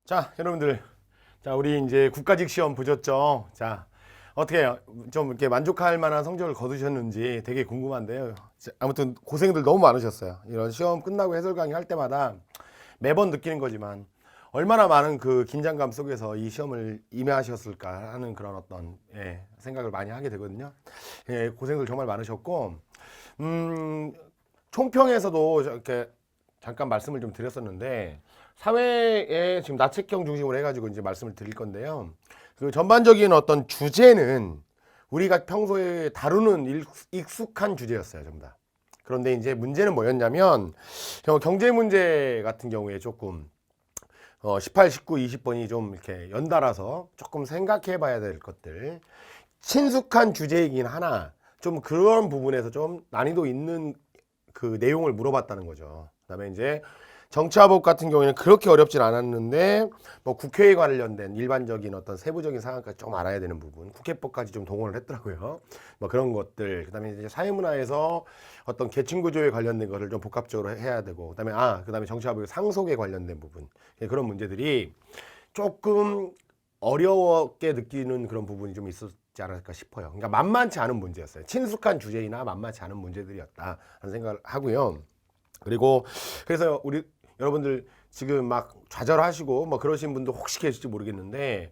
자, 여러분들. 자, 우리 이제 국가직 시험 보셨죠? 자, 어떻게 좀 이렇게 만족할 만한 성적을 거두셨는지 되게 궁금한데요. 자, 아무튼 고생들 너무 많으셨어요. 이런 시험 끝나고 해설 강의 할 때마다 매번 느끼는 거지만 얼마나 많은 그 긴장감 속에서 이 시험을 임해하셨을까 하는 그런 어떤 생각을 많이 하게 되거든요. 고생들 정말 많으셨고, 총평에서도 이렇게 잠깐 말씀을 좀 드렸었는데 사회에 지금 나책형 중심으로 해가지고 이제 말씀을 드릴 건데요. 그 전반적인 어떤 주제는 우리가 평소에 다루는 익숙한 주제였어요, 전부 다. 그런데 이제 문제는 뭐였냐면 경제 문제 같은 경우에 조금 18, 19, 20번이 좀 이렇게 연달아서 조금 생각해 봐야 될 것들, 친숙한 주제이긴 하나 좀 그런 부분에서 좀 난이도 있는 그 내용을 물어봤다는 거죠. 그다음에 이제 정치화법 같은 경우에는 그렇게 어렵진 않았는데 뭐 국회에 관련된 일반적인 어떤 세부적인 상황까지 좀 알아야 되는 부분, 국회법까지 좀 동원을 했더라고요. 뭐 그런 것들, 그다음에 이제 사회문화에서 어떤 계층구조에 관련된 것을 좀 복합적으로 해야 되고, 그다음에 정치화법의 상속에 관련된 부분, 그런 문제들이 조금 어려웠게 느끼는 그런 부분이 좀 있었지 않을까 싶어요. 그러니까 만만치 않은 문제였어요. 친숙한 주제이나 만만치 않은 문제들이었다 하는 생각을 하고요. 그리고 그래서 우리 여러분들 지금 막 좌절하시고 뭐 그러신 분도 혹시 계실지 모르겠는데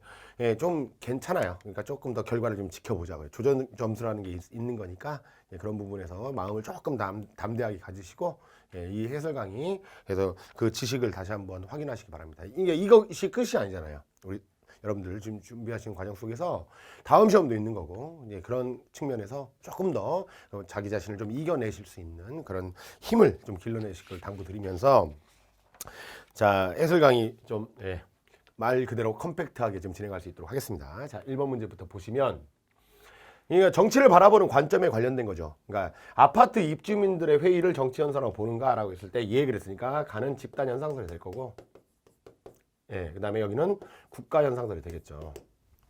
좀 괜찮아요. 그러니까 조금 더 결과를 좀 지켜보자고요. 조정 점수라는 게 있는 거니까 그런 부분에서 마음을 조금 담대하게 가지시고 이 해설 강의 그래서 그 지식을 다시 한번 확인하시기 바랍니다. 이것이 끝이 아니잖아요. 우리 여러분들 지금 준비하시는 과정 속에서 다음 시험도 있는 거고 그런 측면에서 조금 더 자기 자신을 좀 이겨내실 수 있는 그런 힘을 좀 길러내실 걸 당부드리면서 자, 해설 강의 좀 말 그대로 컴팩트하게 좀 진행할 수 있도록 하겠습니다. 자, 1번 문제부터 보시면 그러니까 정치를 바라보는 관점에 관련된 거죠. 그러니까 아파트 입주민들의 회의를 정치 현상으로 보는가라고 했을 때 예 그랬으니까 가는 집단 현상설이 될 거고, 그 다음에 여기는 국가 현상설이 되겠죠.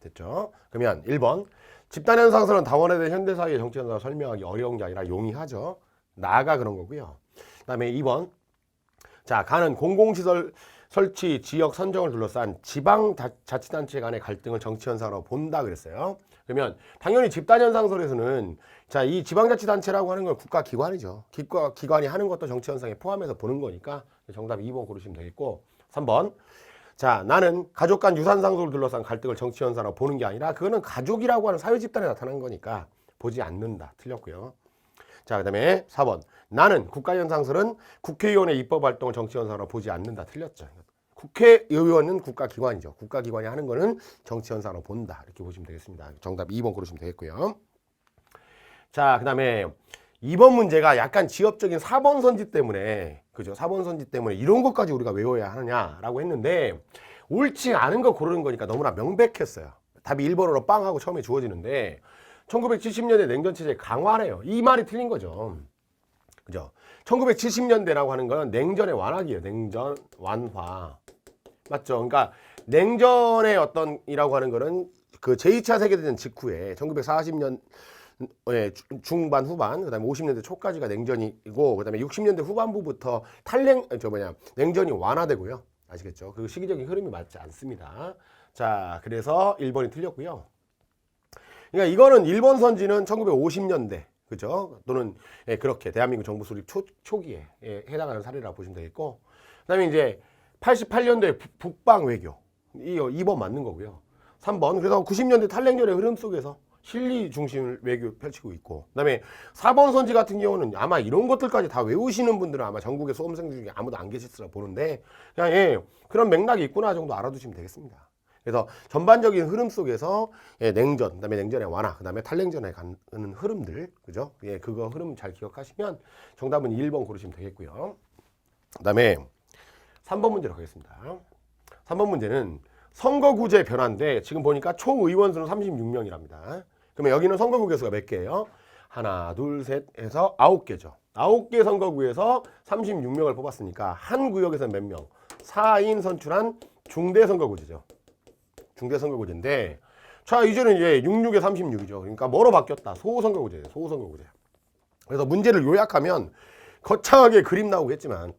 됐죠? 그러면 1번 집단 현상설은 다원화된 현대사회의 정치 현상을 설명하기 어려운 게 아니라 용이하죠. 나가 그런 거고요. 그 다음에 2번 자, 가는 공공시설 설치 지역 선정을 둘러싼 지방자치단체 간의 갈등을 정치 현상으로 본다 그랬어요. 그러면 당연히 집단 현상설에서는 자, 이 지방자치단체라고 하는 건 국가기관이죠. 기관이 하는 것도 정치 현상에 포함해서 보는 거니까 정답 2번 고르시면 되겠고, 3번 자, 나는 가족 간 유산 상속을 둘러싼 갈등을 정치 현상으로 보는 게 아니라 그거는 가족이라고 하는 사회 집단에 나타난 거니까 보지 않는다. 틀렸고요. 자, 그다음에 4번 나는 국가현상설은 국회의원의 입법 활동을 정치 현상으로 보지 않는다. 틀렸죠. 국회의원은 국가기관이죠. 국가기관이 하는 거는 정치 현상으로 본다. 이렇게 보시면 되겠습니다. 정답 2번 고르시면 되겠고요. 자, 그다음에 2번 문제가 약간 지엽적인 4번 선지 때문에, 그죠? 4번 선지 때문에 이런 것까지 우리가 외워야 하느냐라고 했는데 옳지 않은 거 고르는 거니까 너무나 명백했어요. 답이 1번으로 빵 하고 처음에 주어지는데 1970년대 냉전체제 강화래요. 이 말이 틀린 거죠. 그죠? 1970년대라고 하는 건 냉전의 완화기예요. 냉전 완화. 맞죠? 그러니까 냉전의 어떤 이라고 하는 거는 그 제2차 세계대전 직후에 1940년 중반 후반 그다음에 50년대 초까지가 냉전이고 그다음에 60년대 후반부부터 냉전이 완화되고요. 아시겠죠? 그 시기적인 흐름이 맞지 않습니다. 자, 그래서 1번이 틀렸고요. 그러니까 이거는 1번 선지는 1950년대 그죠? 또는 그렇게 대한민국 정부 수립 초기에 해당하는 사례라고 보시면 되겠고, 그다음에 이제 88년도에 북방 외교 2번 맞는 거고요. 3번 그래서 90년대 탈냉전의 흐름 속에서 실리 중심 외교 펼치고 있고, 그다음에 4번 선지 같은 경우는 아마 이런 것들까지 다 외우시는 분들은 아마 전국의 수험생 중에 아무도 안 계실수라 보는데 그냥 그런 맥락이 있구나 정도 알아두시면 되겠습니다. 그래서 전반적인 흐름 속에서 냉전, 그다음에 냉전의 완화, 그다음에 탈냉전에 가는 흐름들, 그죠? 그거 흐름 잘 기억하시면 정답은 1번 고르시면 되겠고요. 그다음에 3번 문제로 가겠습니다. 3번 문제는 선거구제 변화인데 지금 보니까 총 의원 수는 36명이랍니다. 그러면 여기는 선거구 수가 몇 개예요? 하나, 둘, 셋 해서 9개죠. 9개 선거구에서 36명을 뽑았으니까 한 구역에서 몇 명? 4인 선출한 중대선거구제죠. 중대선거구제인데 자, 이제는 66에 36이죠. 그러니까 뭐로 바뀌었다? 소선거구제예요. 소선거구제. 그래서 문제를 요약하면 거창하게 그림 나오겠지만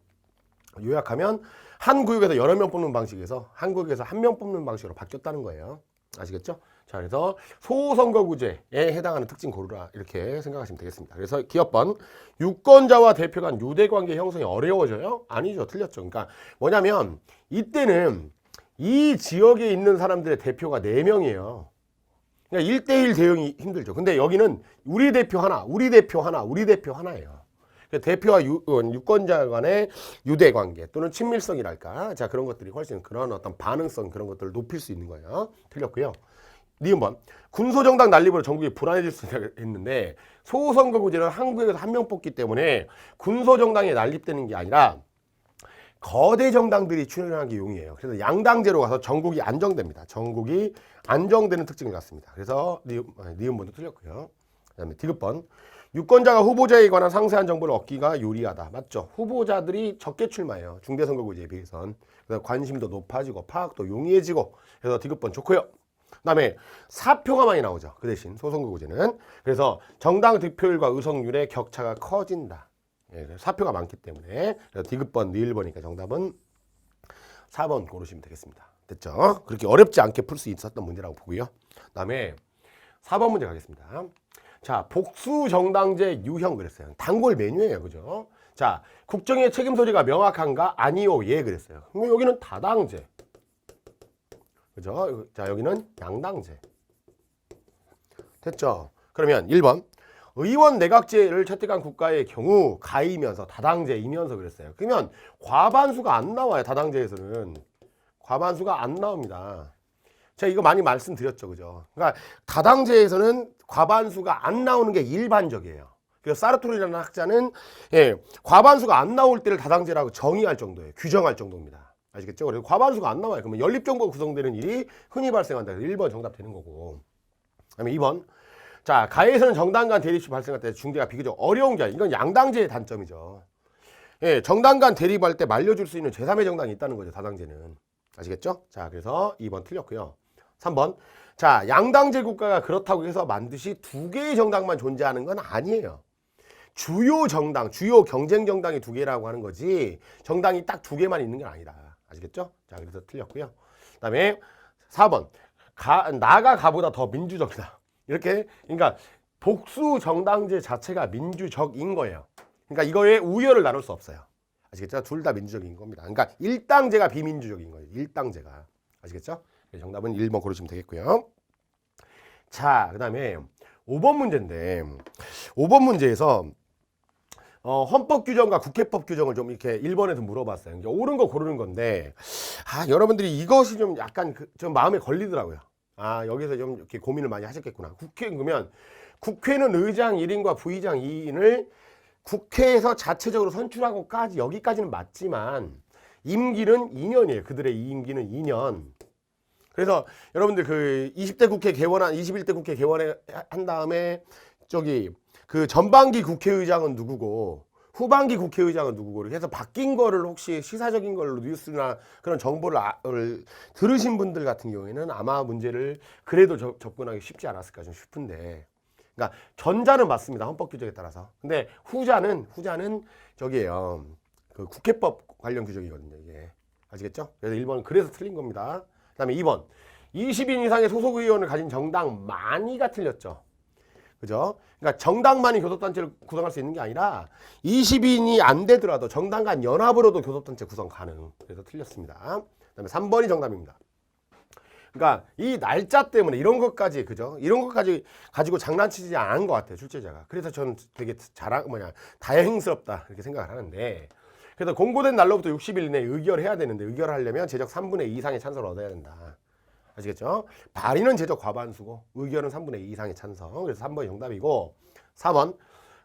요약하면 한 구역에서 여러 명 뽑는 방식에서 한 구역에서 한 명 뽑는 방식으로 바뀌었다는 거예요. 아시겠죠? 자, 그래서 소선거구제에 해당하는 특징 고르라 이렇게 생각하시면 되겠습니다. 그래서 기업번 유권자와 대표 간 유대관계 형성이 어려워져요? 아니죠. 틀렸죠. 그러니까 뭐냐면 이때는 이 지역에 있는 사람들의 대표가 4명이에요. 그러니까 1대1 대응이 힘들죠. 근데 여기는 우리 대표 하나, 우리 대표 하나, 우리 대표 하나예요. 대표와 유권자 간의 유대관계 또는 친밀성이랄까. 자, 그런 것들이 훨씬 그런 어떤 반응성 그런 것들을 높일 수 있는 거예요. 틀렸고요. 니은번 군소정당 난립으로 전국이 불안해질 수 있는데 소선거구제는 한국에서 한 명 뽑기 때문에 군소정당이 난립되는 게 아니라 거대 정당들이 출연하는 게 용이에요. 그래서 양당제로 가서 전국이 안정됩니다. 전국이 안정되는 특징을 갖습니다. 그래서 니은번도 틀렸고요. 그다음에 디귿번 유권자가 후보자에 관한 상세한 정보를 얻기가 유리하다. 맞죠? 후보자들이 적게 출마해요. 중대선거구제에 비해선. 그래서 관심도 높아지고 파악도 용이해지고 그래서 디귿번 좋고요. 그다음에 사표가 많이 나오죠. 그 대신 소선거구제는. 그래서 정당 득표율과 의석률의 격차가 커진다. 예, 사표가 많기 때문에. 그래서 디귿번, 니을번이니까 정답은 4번 고르시면 되겠습니다. 됐죠? 그렇게 어렵지 않게 풀 수 있었던 문제라고 보고요. 그다음에 4번 문제 가겠습니다. 자, 복수 정당제 유형 그랬어요. 단골 메뉴예요. 그죠? 자, 국정의 책임 소재가 명확한가? 아니요. 예 그랬어요. 여기는 다당제. 그죠? 자, 여기는 양당제. 됐죠? 그러면 1번. 의원 내각제를 채택한 국가의 경우 가이면서 다당제이면서 그랬어요. 그러면 과반수가 안 나와요. 다당제에서는. 과반수가 안 나옵니다. 제가 이거 많이 말씀드렸죠. 그죠? 그러니까 다당제에서는 과반수가 안 나오는 게 일반적이에요. 그래서 사르토르라는 학자는 과반수가 안 나올 때를 다당제라고 정의할 정도예요. 규정할 정도입니다. 아시겠죠? 그래서 과반수가 안 나와요. 그러면 연립정부가 구성되는 일이 흔히 발생한다. 그래서 1번 정답 되는 거고. 그다음에 2번. 자, 가해에서는 정당 간 대립이 발생할 때 중재가 비교적 어려운 게 아니라 이건 양당제의 단점이죠. 예, 정당 간 대립할 때 말려줄 수 있는 제3의 정당이 있다는 거죠. 다당제는. 아시겠죠? 자, 그래서 2번 틀렸고요. 3번. 자, 양당제 국가가 그렇다고 해서 반드시 2개의 정당만 존재하는 건 아니에요. 주요 정당, 주요 경쟁 정당이 2개라고 하는 거지 정당이 딱 2개만 있는 게 아니라. 아시겠죠? 자, 그래서 틀렸고요. 그다음에 4번. 나가 가보다 더 민주적이다. 이렇게 그러니까 복수 정당제 자체가 민주적인 거예요. 그러니까 이거에 우열을 나눌 수 없어요. 아시겠죠? 둘 다 민주적인 겁니다. 그러니까 일당제가 비민주적인 거예요. 일당제가. 아시겠죠? 정답은 1번 고르시면 되겠고요. 자, 그다음에 5번 문제인데 5번 문제에서 헌법 규정과 국회법 규정을 좀 이렇게 1번에서 물어봤어요. 이제 옳은 거 고르는 건데 여러분들이 이것이 좀 약간 좀 마음에 걸리더라고요. 여기서 좀 이렇게 고민을 많이 하셨겠구나. 그러면 국회는 의장 1인과 부의장 2인을 국회에서 자체적으로 선출하고까지 여기까지는 맞지만 임기는 2년이에요. 그들의 임기는 2년. 그래서 여러분들 그 20대 국회 개원한 21대 국회 개원한 다음에 그 전반기 국회의장은 누구고 후반기 국회의장은 누구고 이렇게 해서 바뀐 거를 혹시 시사적인 걸로 뉴스나 그런 정보를 들으신 분들 같은 경우에는 아마 문제를 그래도 접근하기 쉽지 않았을까 좀 싶은데, 그러니까 전자는 맞습니다. 헌법 규정에 따라서. 근데 후자는 저기예요. 그 국회법 관련 규정이거든요. 이게. 아시겠죠? 그래서 1번은 그래서 틀린 겁니다. 그다음에 2번. 20인 이상의 소속 의원을 가진 정당 많이가 틀렸죠. 그죠? 그러니까 정당만이 교섭단체를 구성할 수 있는 게 아니라 20인이 안 되더라도 정당 간 연합으로도 교섭단체 구성 가능. 그래서 틀렸습니다. 그다음에 3번이 정답입니다. 그러니까 이 날짜 때문에 이런 것까지, 그죠? 이런 것까지 가지고 장난치지 않은 것 같아요, 출제자가. 그래서 저는 되게 다행스럽다 이렇게 생각을 하는데, 그래서 공고된 날로부터 60일 내에 의결해야 되는데 의결하려면 제적 3분의 2 이상의 찬성을 얻어야 된다. 아시겠죠? 발의는 제적 과반수고 의결은 3분의 2 이상의 찬성. 그래서 3번이 정답이고, 4번.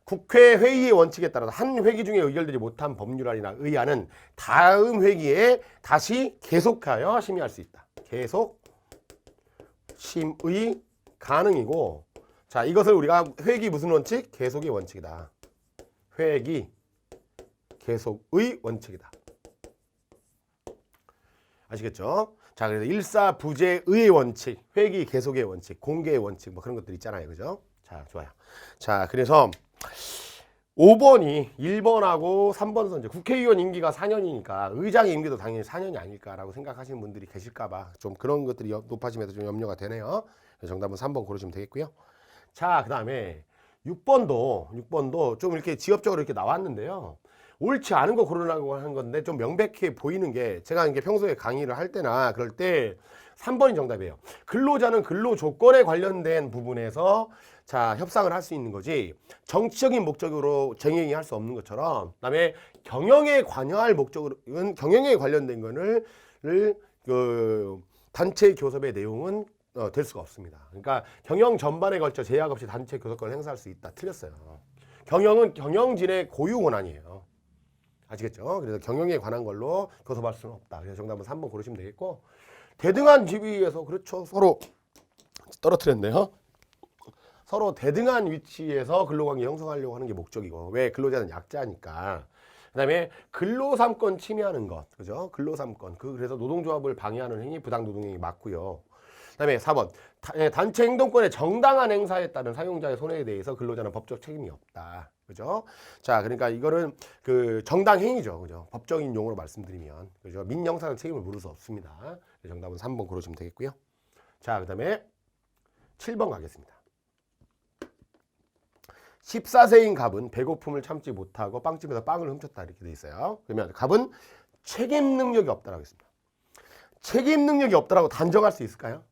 국회 회의의 원칙에 따라서 한 회기 중에 의결되지 못한 법률안이나 의안은 다음 회기에 다시 계속하여 심의할 수 있다. 계속 심의 가능이고, 자, 이것을 우리가 회기 무슨 원칙? 계속의 원칙이다. 회기 계속의 원칙이다. 아시겠죠? 자, 그래서 일사부재의 원칙, 회기 계속의 원칙, 공개의 원칙, 뭐 그런 것들 있잖아요. 그죠? 자, 좋아요. 자, 그래서 5번이 1번하고 3번 선제 국회의원 임기가 4년이니까 의장의 임기도 당연히 4년이 아닐까라고 생각하시는 분들이 계실까봐 좀 그런 것들이 높아지면서 좀 염려가 되네요. 정답은 3번 고르시면 되겠고요. 자, 그 다음에 6번도 좀 이렇게 지엽적으로 이렇게 나왔는데요. 옳지 않은 거 고르라고 하는 건데 좀 명백해 보이는 게 제가 이게 평소에 강의를 할 때나 그럴 때 3번이 정답이에요. 근로자는 근로 조건에 관련된 부분에서 자, 협상을 할 수 있는 거지 정치적인 목적으로 쟁행할 수 없는 것처럼 그다음에 경영에 관여할 목적으로는 경영에 관련된 거를 그 단체 교섭의 내용은 될 수가 없습니다. 그러니까 경영 전반에 걸쳐 제약 없이 단체 교섭권을 행사할 수 있다. 틀렸어요. 경영은 경영진의 고유 권한이에요. 아시겠죠? 그래서 경영에 관한 걸로 교섭할 수는 없다. 그래서 정답은 3번 고르시면 되겠고 대등한 지위에서 그렇죠. 서로 떨어뜨렸네요. 서로 대등한 위치에서 근로관계 형성하려고 하는 게 목적이고 왜 근로자는 약자니까. 그다음에 근로삼권 침해하는 것, 그죠? 근로삼권. 그래서 노동조합을 방해하는 행위, 부당노동행위 맞고요. 그다음에 4번 단체 행동권의 정당한 행사에 따른 사용자의 손해에 대해서 근로자는 법적 책임이 없다. 그죠? 자, 그러니까 이거는 그 정당 행위죠. 그죠? 법적인 용어로 말씀드리면 그죠? 민형사는 책임을 물을 수 없습니다. 정답은 3번 고르시면 되겠고요. 자, 그다음에 7번 가겠습니다. 14세인 갑은 배고픔을 참지 못하고 빵집에서 빵을 훔쳤다 이렇게 돼 있어요. 그러면 갑은 책임 능력이 없다라고 했습니다. 책임 능력이 없다라고 단정할 수 있을까요?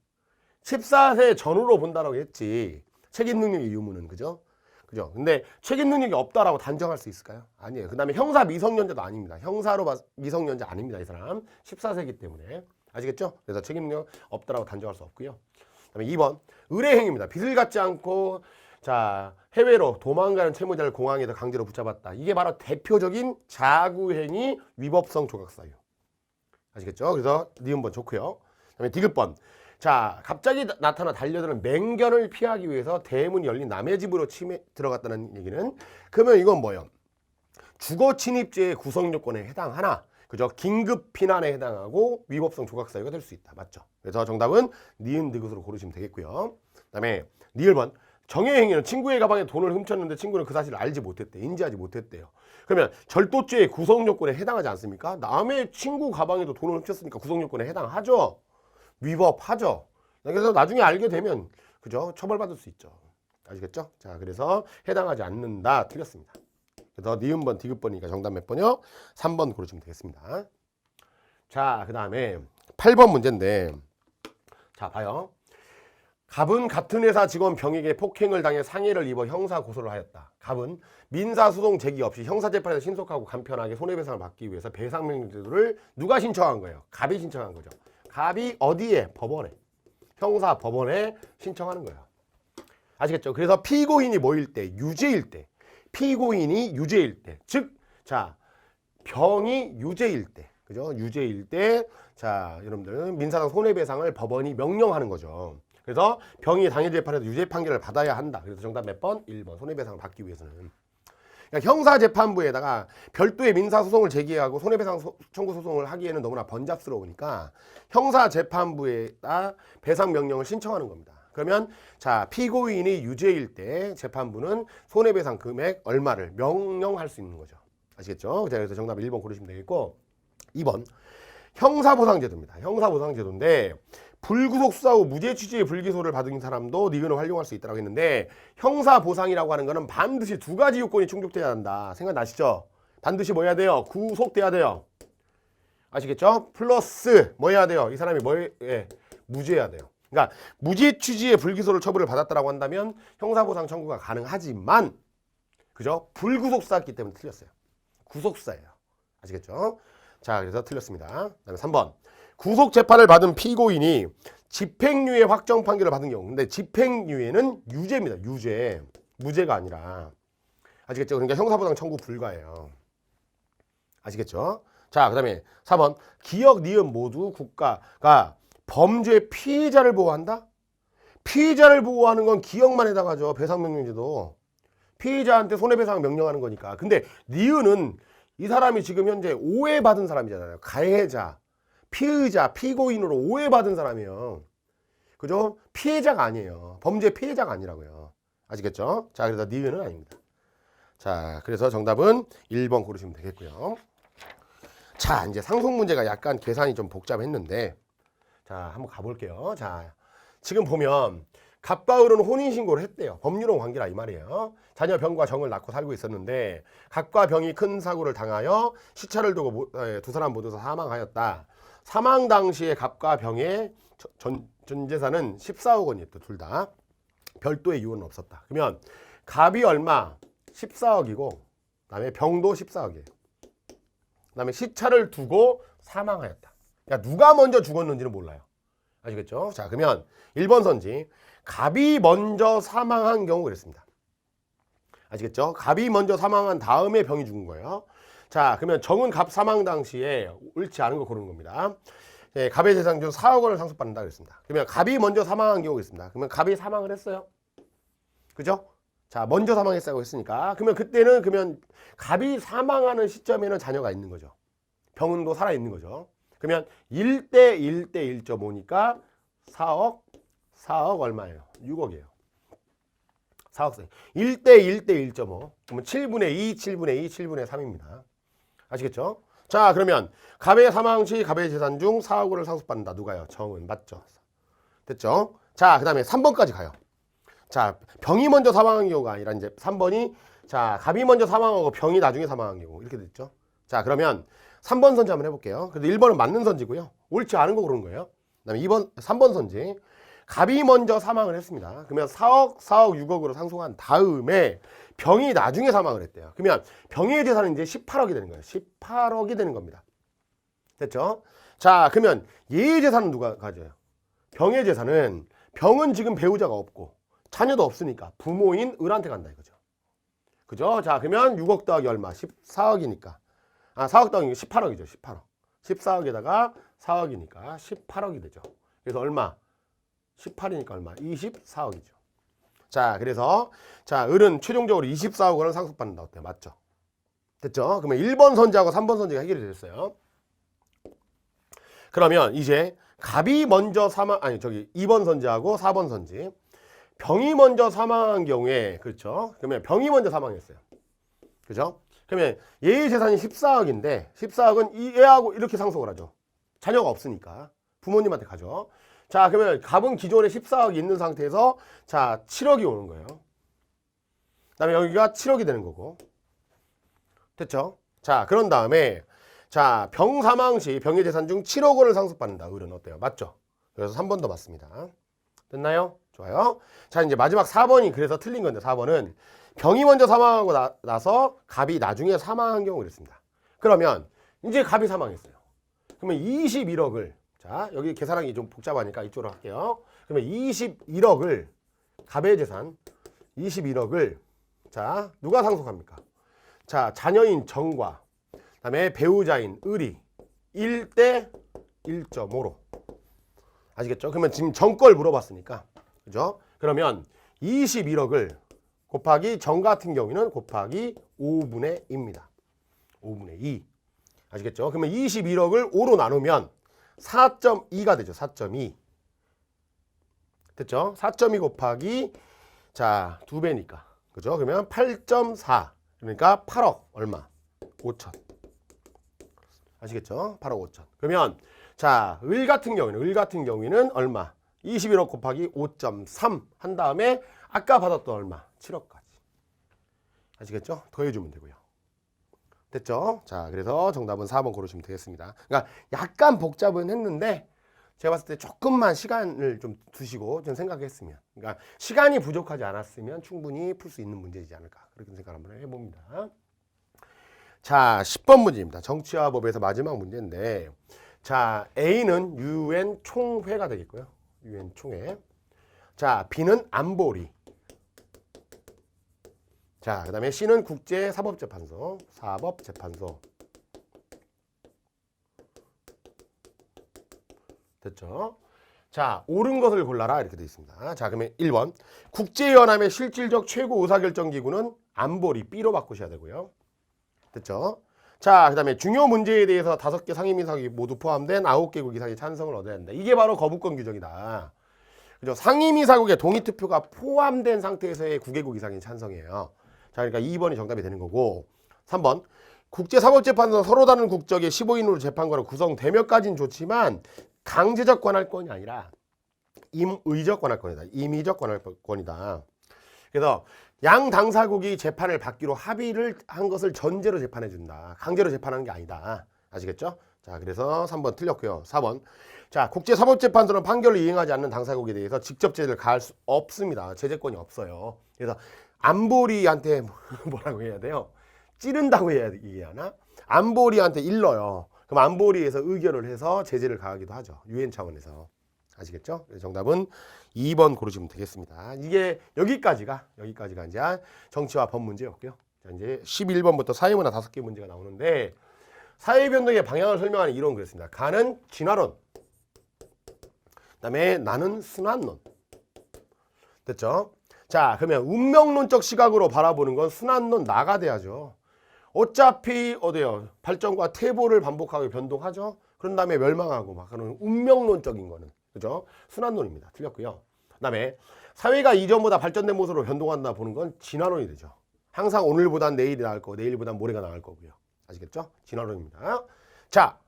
14세 전후로 본다라고 했지. 책임 능력의 유무는 그죠? 그죠? 근데 책임 능력이 없다라고 단정할 수 있을까요? 아니에요. 그다음에 형사 미성년자도 아닙니다. 형사로 미성년자 아닙니다. 이 사람 14세기 때문에 아시겠죠? 그래서 책임 능력 없다라고 단정할 수 없고요. 그다음에 2번 의뢰행위입니다. 빚을 갚지 않고 자 해외로 도망가는 채무자를 공항에서 강제로 붙잡았다. 이게 바로 대표적인 자구행위 위법성 조각사유. 아시겠죠? 그래서 니은번 좋고요. 그다음에 디귿번. 자 갑자기 나타나 달려드는 맹견을 피하기 위해서 대문이 열린 남의 집으로 들어갔다는 얘기는 그러면 이건 뭐예요? 주거 침입죄의 구성 요건에 해당하나 그죠? 긴급 피난에 해당하고 위법성 조각사유가 될 수 있다. 맞죠? 그래서 정답은 니은 디귿으로 고르시면 되겠고요. 그다음에 니을번. 정해행위는 친구의 가방에 돈을 훔쳤는데 친구는 그 사실을 알지 못했대. 인지하지 못했대요. 그러면 절도죄의 구성 요건에 해당하지 않습니까? 남의 친구 가방에도 돈을 훔쳤으니까 구성 요건에 해당하죠. 위법하죠. 그래서 나중에 알게 되면 그죠? 처벌받을 수 있죠. 아시겠죠? 자, 그래서 해당하지 않는다. 틀렸습니다. 그래서 니은번, 디귿번이니까 정답 몇 번이요? 3번 고르시면 되겠습니다. 자, 그 다음에 8번 문제인데 자, 봐요. 갑은 같은 회사 직원 병에게 폭행을 당해 상해를 입어 형사 고소를 하였다. 갑은 민사소송 제기 없이 형사재판에서 신속하고 간편하게 손해배상을 받기 위해서 배상명령제도를 누가 신청한 거예요? 갑이 신청한 거죠. 갑이 어디에? 법원에. 형사법원에 신청하는 거예요. 아시겠죠? 그래서 피고인이 뭐일 때? 유죄일 때. 피고인이 유죄일 때. 즉, 자, 병이 유죄일 때. 그죠? 유죄일 때. 자, 여러분들 민사상 손해배상을 법원이 명령하는 거죠. 그래서 병이 당일 재판에서 유죄 판결을 받아야 한다. 그래서 정답 몇 번? 1번. 손해배상을 받기 위해서는. 그러니까 형사재판부에다가 별도의 민사소송을 제기하고 손해배상 청구 소송을 하기에는 너무나 번잡스러우니까 형사재판부에다 배상명령을 신청하는 겁니다. 그러면 자 피고인이 유죄일 때 재판부는 손해배상 금액 얼마를 명령할 수 있는 거죠. 아시겠죠? 그래서 정답 1번 고르시면 되겠고 2번 형사보상제도입니다. 형사보상제도인데 불구속 수사 후 무죄 취지의 불기소를 받은 사람도 니은을 활용할 수 있다고 했는데 형사보상이라고 하는 거는 반드시 두 가지 요건이 충족돼야 한다. 생각나시죠? 반드시 뭐 해야 돼요? 구속돼야 돼요. 아시겠죠? 플러스 뭐 해야 돼요? 이 사람이 무죄해야 돼요. 그러니까 무죄 취지의 불기소를 처벌을 받았다라고 한다면 형사보상 청구가 가능하지만 그죠? 불구속 수사였기 때문에 틀렸어요. 구속 수사예요. 아시겠죠? 자, 그래서 틀렸습니다. 그다음에 3번. 구속 재판을 받은 피고인이 집행유예 확정 판결을 받은 경우. 근데 집행유예는 유죄입니다. 유죄. 무죄가 아니라. 아시겠죠? 그러니까 형사보상 청구 불가예요. 아시겠죠? 자, 그다음에 4번. 기억, 니은 모두 국가가 범죄 피해자를 보호한다? 피해자를 보호하는 건 기억만 해당하죠. 배상명령제도. 피해자한테 손해배상 명령하는 거니까. 근데 니은은 이 사람이 지금 현재 오해받은 사람이잖아요. 가해자, 피의자, 피고인으로 오해받은 사람이에요. 그죠? 피해자가 아니에요. 범죄 피해자가 아니라고요. 아시겠죠? 자, 그래서 니은은 아닙니다. 자, 그래서 정답은 1번 고르시면 되겠고요. 자, 이제 상속 문제가 약간 계산이 좀 복잡했는데, 자, 한번 가볼게요. 자, 지금 보면 갑과 을은 혼인신고를 했대요. 법률혼 관계라 이 말이에요. 자녀 병과 정을 낳고 살고 있었는데 갑과 병이 큰 사고를 당하여 시차를 두고 두 사람 모두 사망하였다. 사망 당시에 갑과 병의 전 재산은 14억 원이었다. 둘 다. 별도의 이유는 없었다. 그러면 갑이 얼마? 14억이고 그다음에 병도 14억이에요. 그다음에 시차를 두고 사망하였다. 그러니까 누가 먼저 죽었는지는 몰라요. 아시겠죠? 자, 그러면 1번 선지 갑이 먼저 사망한 경우 그랬습니다. 아시겠죠? 갑이 먼저 사망한 다음에 병이 죽은 거예요. 자, 그러면 정은 갑 사망 당시에 옳지 않은 거 고르는 겁니다. 예, 갑의 재산 중 4억 원을 상속받는다 그랬습니다. 그러면 갑이 먼저 사망한 경우가 있습니다. 그러면 갑이 사망을 했어요. 그죠? 자, 먼저 사망했다고 했으니까. 그러면 그때는 갑이 사망하는 시점에는 자녀가 있는 거죠. 병은도 살아 있는 거죠. 그러면 1대 1대 1.5니까 4억 얼마예요? 6억이에요. 4억. 1대 1대 1.5. 그러면 7분의 2, 7분의 2, 7분의 3입니다. 아시겠죠? 자, 그러면 갑의 사망 시 갑의 재산 중 4억 원을 상속받는다. 누가요? 정은. 맞죠? 됐죠? 자, 그 다음에 3번까지 가요. 자, 병이 먼저 사망한 경우가 아니라 이제 3번이 자, 갑이 먼저 사망하고 병이 나중에 사망한 경우 이렇게 됐죠. 자, 그러면 3번 선지 한번 해볼게요. 그래도 1번은 맞는 선지고요. 옳지 않은 거 고르는 거예요. 그 다음에 3번 선지. 갑이 먼저 사망을 했습니다. 그러면 4억, 6억으로 상속한 다음에 병이 나중에 사망을 했대요. 그러면 병의 재산은 이제 18억이 되는 거예요. 18억이 되는 겁니다. 됐죠? 자, 그러면 얘의 재산은 누가 가져요? 병의 재산은 병은 지금 배우자가 없고 자녀도 없으니까 부모인 을한테 간다 이거죠. 그죠? 자, 그러면 6억 더하기 얼마? 14억이니까. 4억 더하기 18억이죠. 18억. 14억에다가 4억이니까 18억이 되죠. 그래서 얼마? 18이니까 얼마? 24억이죠. 자, 그래서 자, 을은 최종적으로 24억 원을 상속받는다. 어때요? 맞죠? 됐죠? 그러면 1번 선지하고 3번 선지가 해결이 됐어요. 그러면 이제 갑이 먼저 2번 선지하고 4번 선지. 병이 먼저 사망한 경우에 그렇죠? 그러면 병이 먼저 사망했어요. 그죠? 그러면 얘의 재산이 14억인데 14억은 이 애하고 이렇게 상속을 하죠. 자녀가 없으니까 부모님한테 가죠. 자, 그러면 갑은 기존에 14억이 있는 상태에서 자, 7억이 오는 거예요. 그다음에 여기가 7억이 되는 거고. 됐죠? 자, 그런 다음에 자, 병 사망 시 병의 재산 중 7억 원을 상속받는다. 을은 어때요? 맞죠? 그래서 3번 더 맞습니다. 됐나요? 좋아요. 자, 이제 마지막 4번이 그래서 틀린 건데 4번은 병이 먼저 사망하고 나서 갑이 나중에 사망한 경우 그랬습니다. 그러면 이제 갑이 사망했어요. 그러면 21억을 자, 여기 계산하기 좀 복잡하니까 이쪽으로 할게요. 그러면 21억을 갑의 재산 21억을 자, 누가 상속합니까? 자, 자녀인 정과 그다음에 배우자인 을이 1대 1.5로 아시겠죠? 그러면 지금 정 걸 물어봤으니까 그죠? 그러면 21억을 곱하기 정 같은 경우는 곱하기 5분의 2입니다. 5분의 2. 아시겠죠? 그러면 21억을 5로 나누면 4.2가 되죠. 4.2. 됐죠? 4.2 곱하기 자, 2배니까. 그죠? 그러면 8.4. 그러니까 8억 얼마? 5천. 아시겠죠? 8억 5천. 그러면 자, 을 같은 경우에는 얼마? 21억 곱하기 5.3 한 다음에 아까 받았던 얼마? 7억까지. 아시겠죠? 더해주면 되고요. 됐죠? 자, 그래서 정답은 4번 고르시면 되겠습니다. 그러니까 약간 복잡은 했는데 제가 봤을 때 조금만 시간을 좀 두시고 좀 생각했으면 그러니까 시간이 부족하지 않았으면 충분히 풀 수 있는 문제이지 않을까 그렇게 생각 한번 해봅니다. 자, 10번 문제입니다. 정치와 법에서 마지막 문제인데 자, A는 UN 총회가 되겠고요. UN 총회. 자, B는 안보리. 자, 그 다음에 C는 국제사법재판소. 사법재판소. 됐죠? 자, 옳은 것을 골라라 이렇게 되어 있습니다. 자, 그러면 1번. 국제연합의 실질적 최고 의사결정기구는 안보리 B로 바꾸셔야 되고요. 됐죠? 자, 그 다음에 중요 문제에 대해서 5개 상임이사국이 모두 포함된 9개국 이상의 찬성을 얻어야 된다. 이게 바로 거부권 규정이다. 그죠? 상임이사국의 동의투표가 포함된 상태에서의 9개국 이상의 찬성이에요. 자, 그러니까 2번이 정답이 되는 거고 3번 국제사법재판소는 서로 다른 국적의 15인으로 재판관으로 구성되며까지는 좋지만 강제적 관할권이 아니라 임의적 관할권이다. 임의적 관할권이다. 그래서 양 당사국이 재판을 받기로 합의를 한 것을 전제로 재판해 준다. 강제로 재판하는 게 아니다. 아시겠죠? 자, 그래서 3번 틀렸고요. 4번. 자, 국제사법재판소는 판결을 이행하지 않는 당사국에 대해서 직접 제재를 가할 수 없습니다. 제재권이 없어요. 그래서 안보리한테 뭐라고 해야 돼요? 찌른다고 해야 하나? 안보리한테 일러요. 그럼 안보리에서 의결을 해서 제재를 가하기도 하죠. 유엔 차원에서. 아시겠죠? 정답은 2번 고르시면 되겠습니다. 이게 여기까지가 이제 정치와 법 문제였고요. 자, 이제 11번부터 사회문화 5개 문제가 나오는데 사회변동의 방향을 설명하는 이론 그랬습니다. 가는 진화론, 그다음에 나는 순환론. 됐죠? 자, 그러면 운명론적 시각으로 바라보는 건 순환론 나가 돼야죠. 어차피 어디요? 발전과 퇴보를 반복하고 변동하죠. 그런 다음에 멸망하고 막 그런 운명론적인 거는 그죠? 순환론입니다. 틀렸고요. 그다음에 사회가 이전보다 발전된 모습으로 변동한다 보는 건 진화론이 되죠. 항상 오늘보단 내일이 나을 거고 내일보단 모레가 나을 거고요. 아시겠죠? 진화론입니다. 자,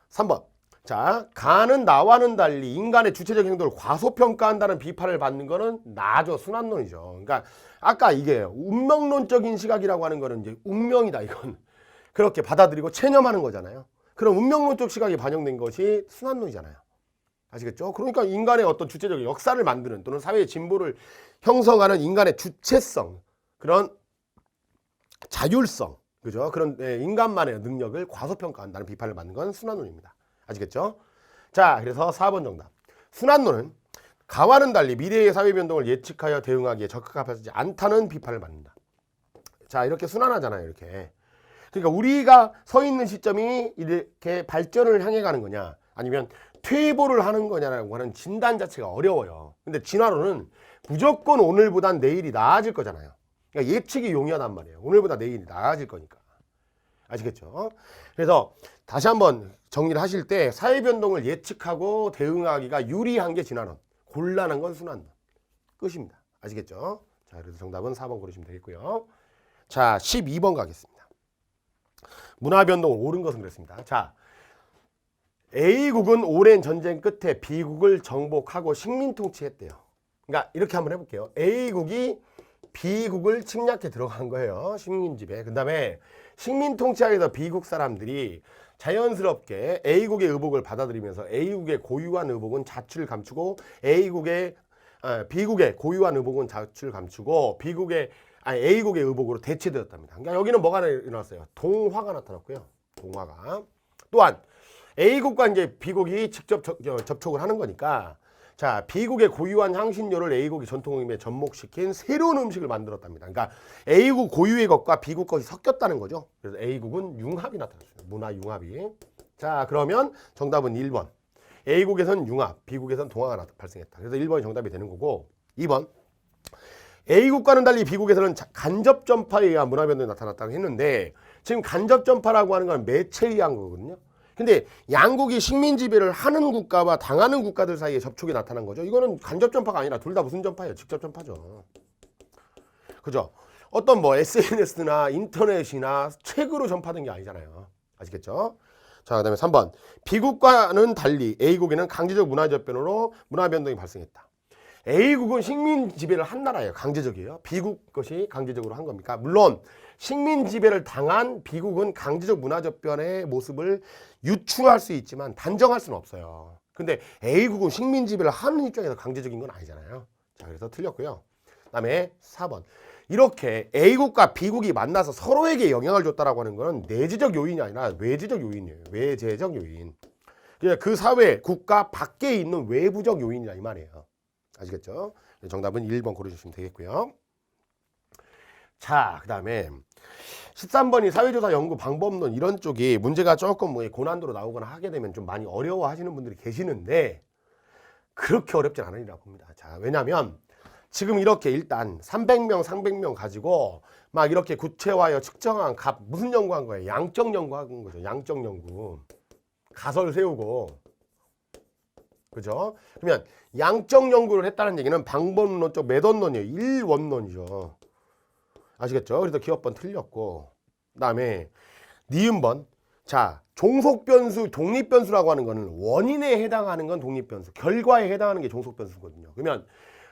3번. 자, 가는 나와는 달리 인간의 주체적 행동을 과소평가한다는 비판을 받는 거는 나죠. 순환론이죠. 그러니까 아까 이게 운명론적인 시각이라고 하는 거는 이제 운명이다 이건. 그렇게 받아들이고 체념하는 거잖아요. 그럼 운명론적 시각이 반영된 것이 순환론이잖아요. 아시겠죠? 그러니까 인간의 어떤 주체적인 역사를 만드는 또는 사회의 진보를 형성하는 인간의 주체성, 그런 자율성, 그죠? 그런 인간만의 능력을 과소평가한다는 비판을 받는 건 순환론입니다. 아시겠죠? 자, 그래서 4번 정답. 순환론은 가와는 달리 미래의 사회 변동을 예측하여 대응하기에 적합하지 않다는 비판을 받는다. 자, 이렇게 순환하잖아요, 이렇게. 그러니까 우리가 서 있는 시점이 이렇게 발전을 향해 가는 거냐, 아니면 퇴보를 하는 거냐라고 하는 진단 자체가 어려워요. 근데 진화론은 무조건 오늘보단 내일이 나아질 거잖아요. 그러니까 예측이 용이하단 말이에요. 오늘보다 내일이 나아질 거니까. 아시겠죠? 그래서 다시 한번 정리를 하실 때 사회 변동을 예측하고 대응하기가 유리한 게 진화론, 곤란한 건 순환론. 끝입니다. 아시겠죠? 자, 그래서 정답은 4번 고르시면 되겠고요. 자, 12번 가겠습니다. 문화 변동을 옳은 것은 그랬습니다. 자, A국은 오랜 전쟁 끝에 B국을 정복하고 식민 통치했대요. 그러니까 이렇게 한번 해볼게요. A국이 B국을 침략해 들어간 거예요. 식민지배. 그 다음에 식민 통치하에서 B국 사람들이 자연스럽게 A국의 의복을 받아들이면서 A국의 고유한 의복은 자취를 감추고 B국의 고유한 의복은 자취를 감추고 A국의 의복으로 대체되었답니다. 그러니까 여기는 뭐가 일어났어요? 동화가 나타났고요. 동화가. 또한 A국과 이제 B국이 직접 접촉을 하는 거니까 자, B국의 고유한 향신료를 A국이 전통음에 접목시킨 새로운 음식을 만들었답니다. 그러니까 A국 고유의 것과 B국 것이 섞였다는 거죠. 그래서 A국은 융합이 나타났어요. 문화 융합이. 자, 그러면 정답은 1번. A국에선 융합, B국에선 동화가 발생했다. 그래서 1번이 정답이 되는 거고 2번. A국과는 달리 B국에서는 간접 전파에 의한 문화 변동이 나타났다고 했는데 지금 간접 전파라고 하는 건 매체에 의한 거거든요. 근데 양국이 식민 지배를 하는 국가와 당하는 국가들 사이에 접촉이 나타난 거죠. 이거는 간접 전파가 아니라 둘 다 무슨 전파예요? 직접 전파죠. 그죠? 어떤 뭐 SNS나 인터넷이나 책으로 전파된 게 아니잖아요. 아시겠죠? 자, 그다음에 3번. B국과는 달리 A국에는 강제적 문화적 변화로 문화 변동이 발생했다. A국은 식민 지배를 한 나라예요. 강제적이에요. B국 것이 강제적으로 한 겁니까? 물론 식민 지배를 당한 B국은 강제적 문화적 변화의 모습을 유추할 수 있지만 단정할 수는 없어요. 근데 A국은 식민 지배를 하는 입장에서 강제적인 건 아니잖아요. 자, 그래서 틀렸고요. 그다음에 4번. 이렇게 A국과 B국이 만나서 서로에게 영향을 줬다라고 하는 것은 내재적 요인이 아니라 외재적 요인이에요. 외재적 요인. 그러니까 그 사회, 국가 밖에 있는 외부적 요인이라 이 말이에요. 아시겠죠? 정답은 1번 고르시면 되겠고요. 자, 그 다음에 13번이 사회조사 연구 방법론 이런 쪽이 문제가 조금 뭐 고난도로 나오거나 하게 되면 좀 많이 어려워하시는 분들이 계시는데 그렇게 어렵진 않으리라고 봅니다. 자, 왜냐하면 지금 이렇게 일단 300명, 300명 가지고 막 이렇게 구체화하여 측정한 값 무슨 연구한 거예요? 양적 연구한 거죠. 양적 연구. 가설 세우고. 그죠? 그러면 양적 연구를 했다는 얘기는 방법론적 매듭론이에요. 일원론이죠. 아시겠죠? 그래서 기업번 틀렸고, 그다음에 니은번. 자, 종속변수, 독립변수라고 하는 거는 원인에 해당하는 건 독립변수, 결과에 해당하는 게 종속변수거든요. 그러면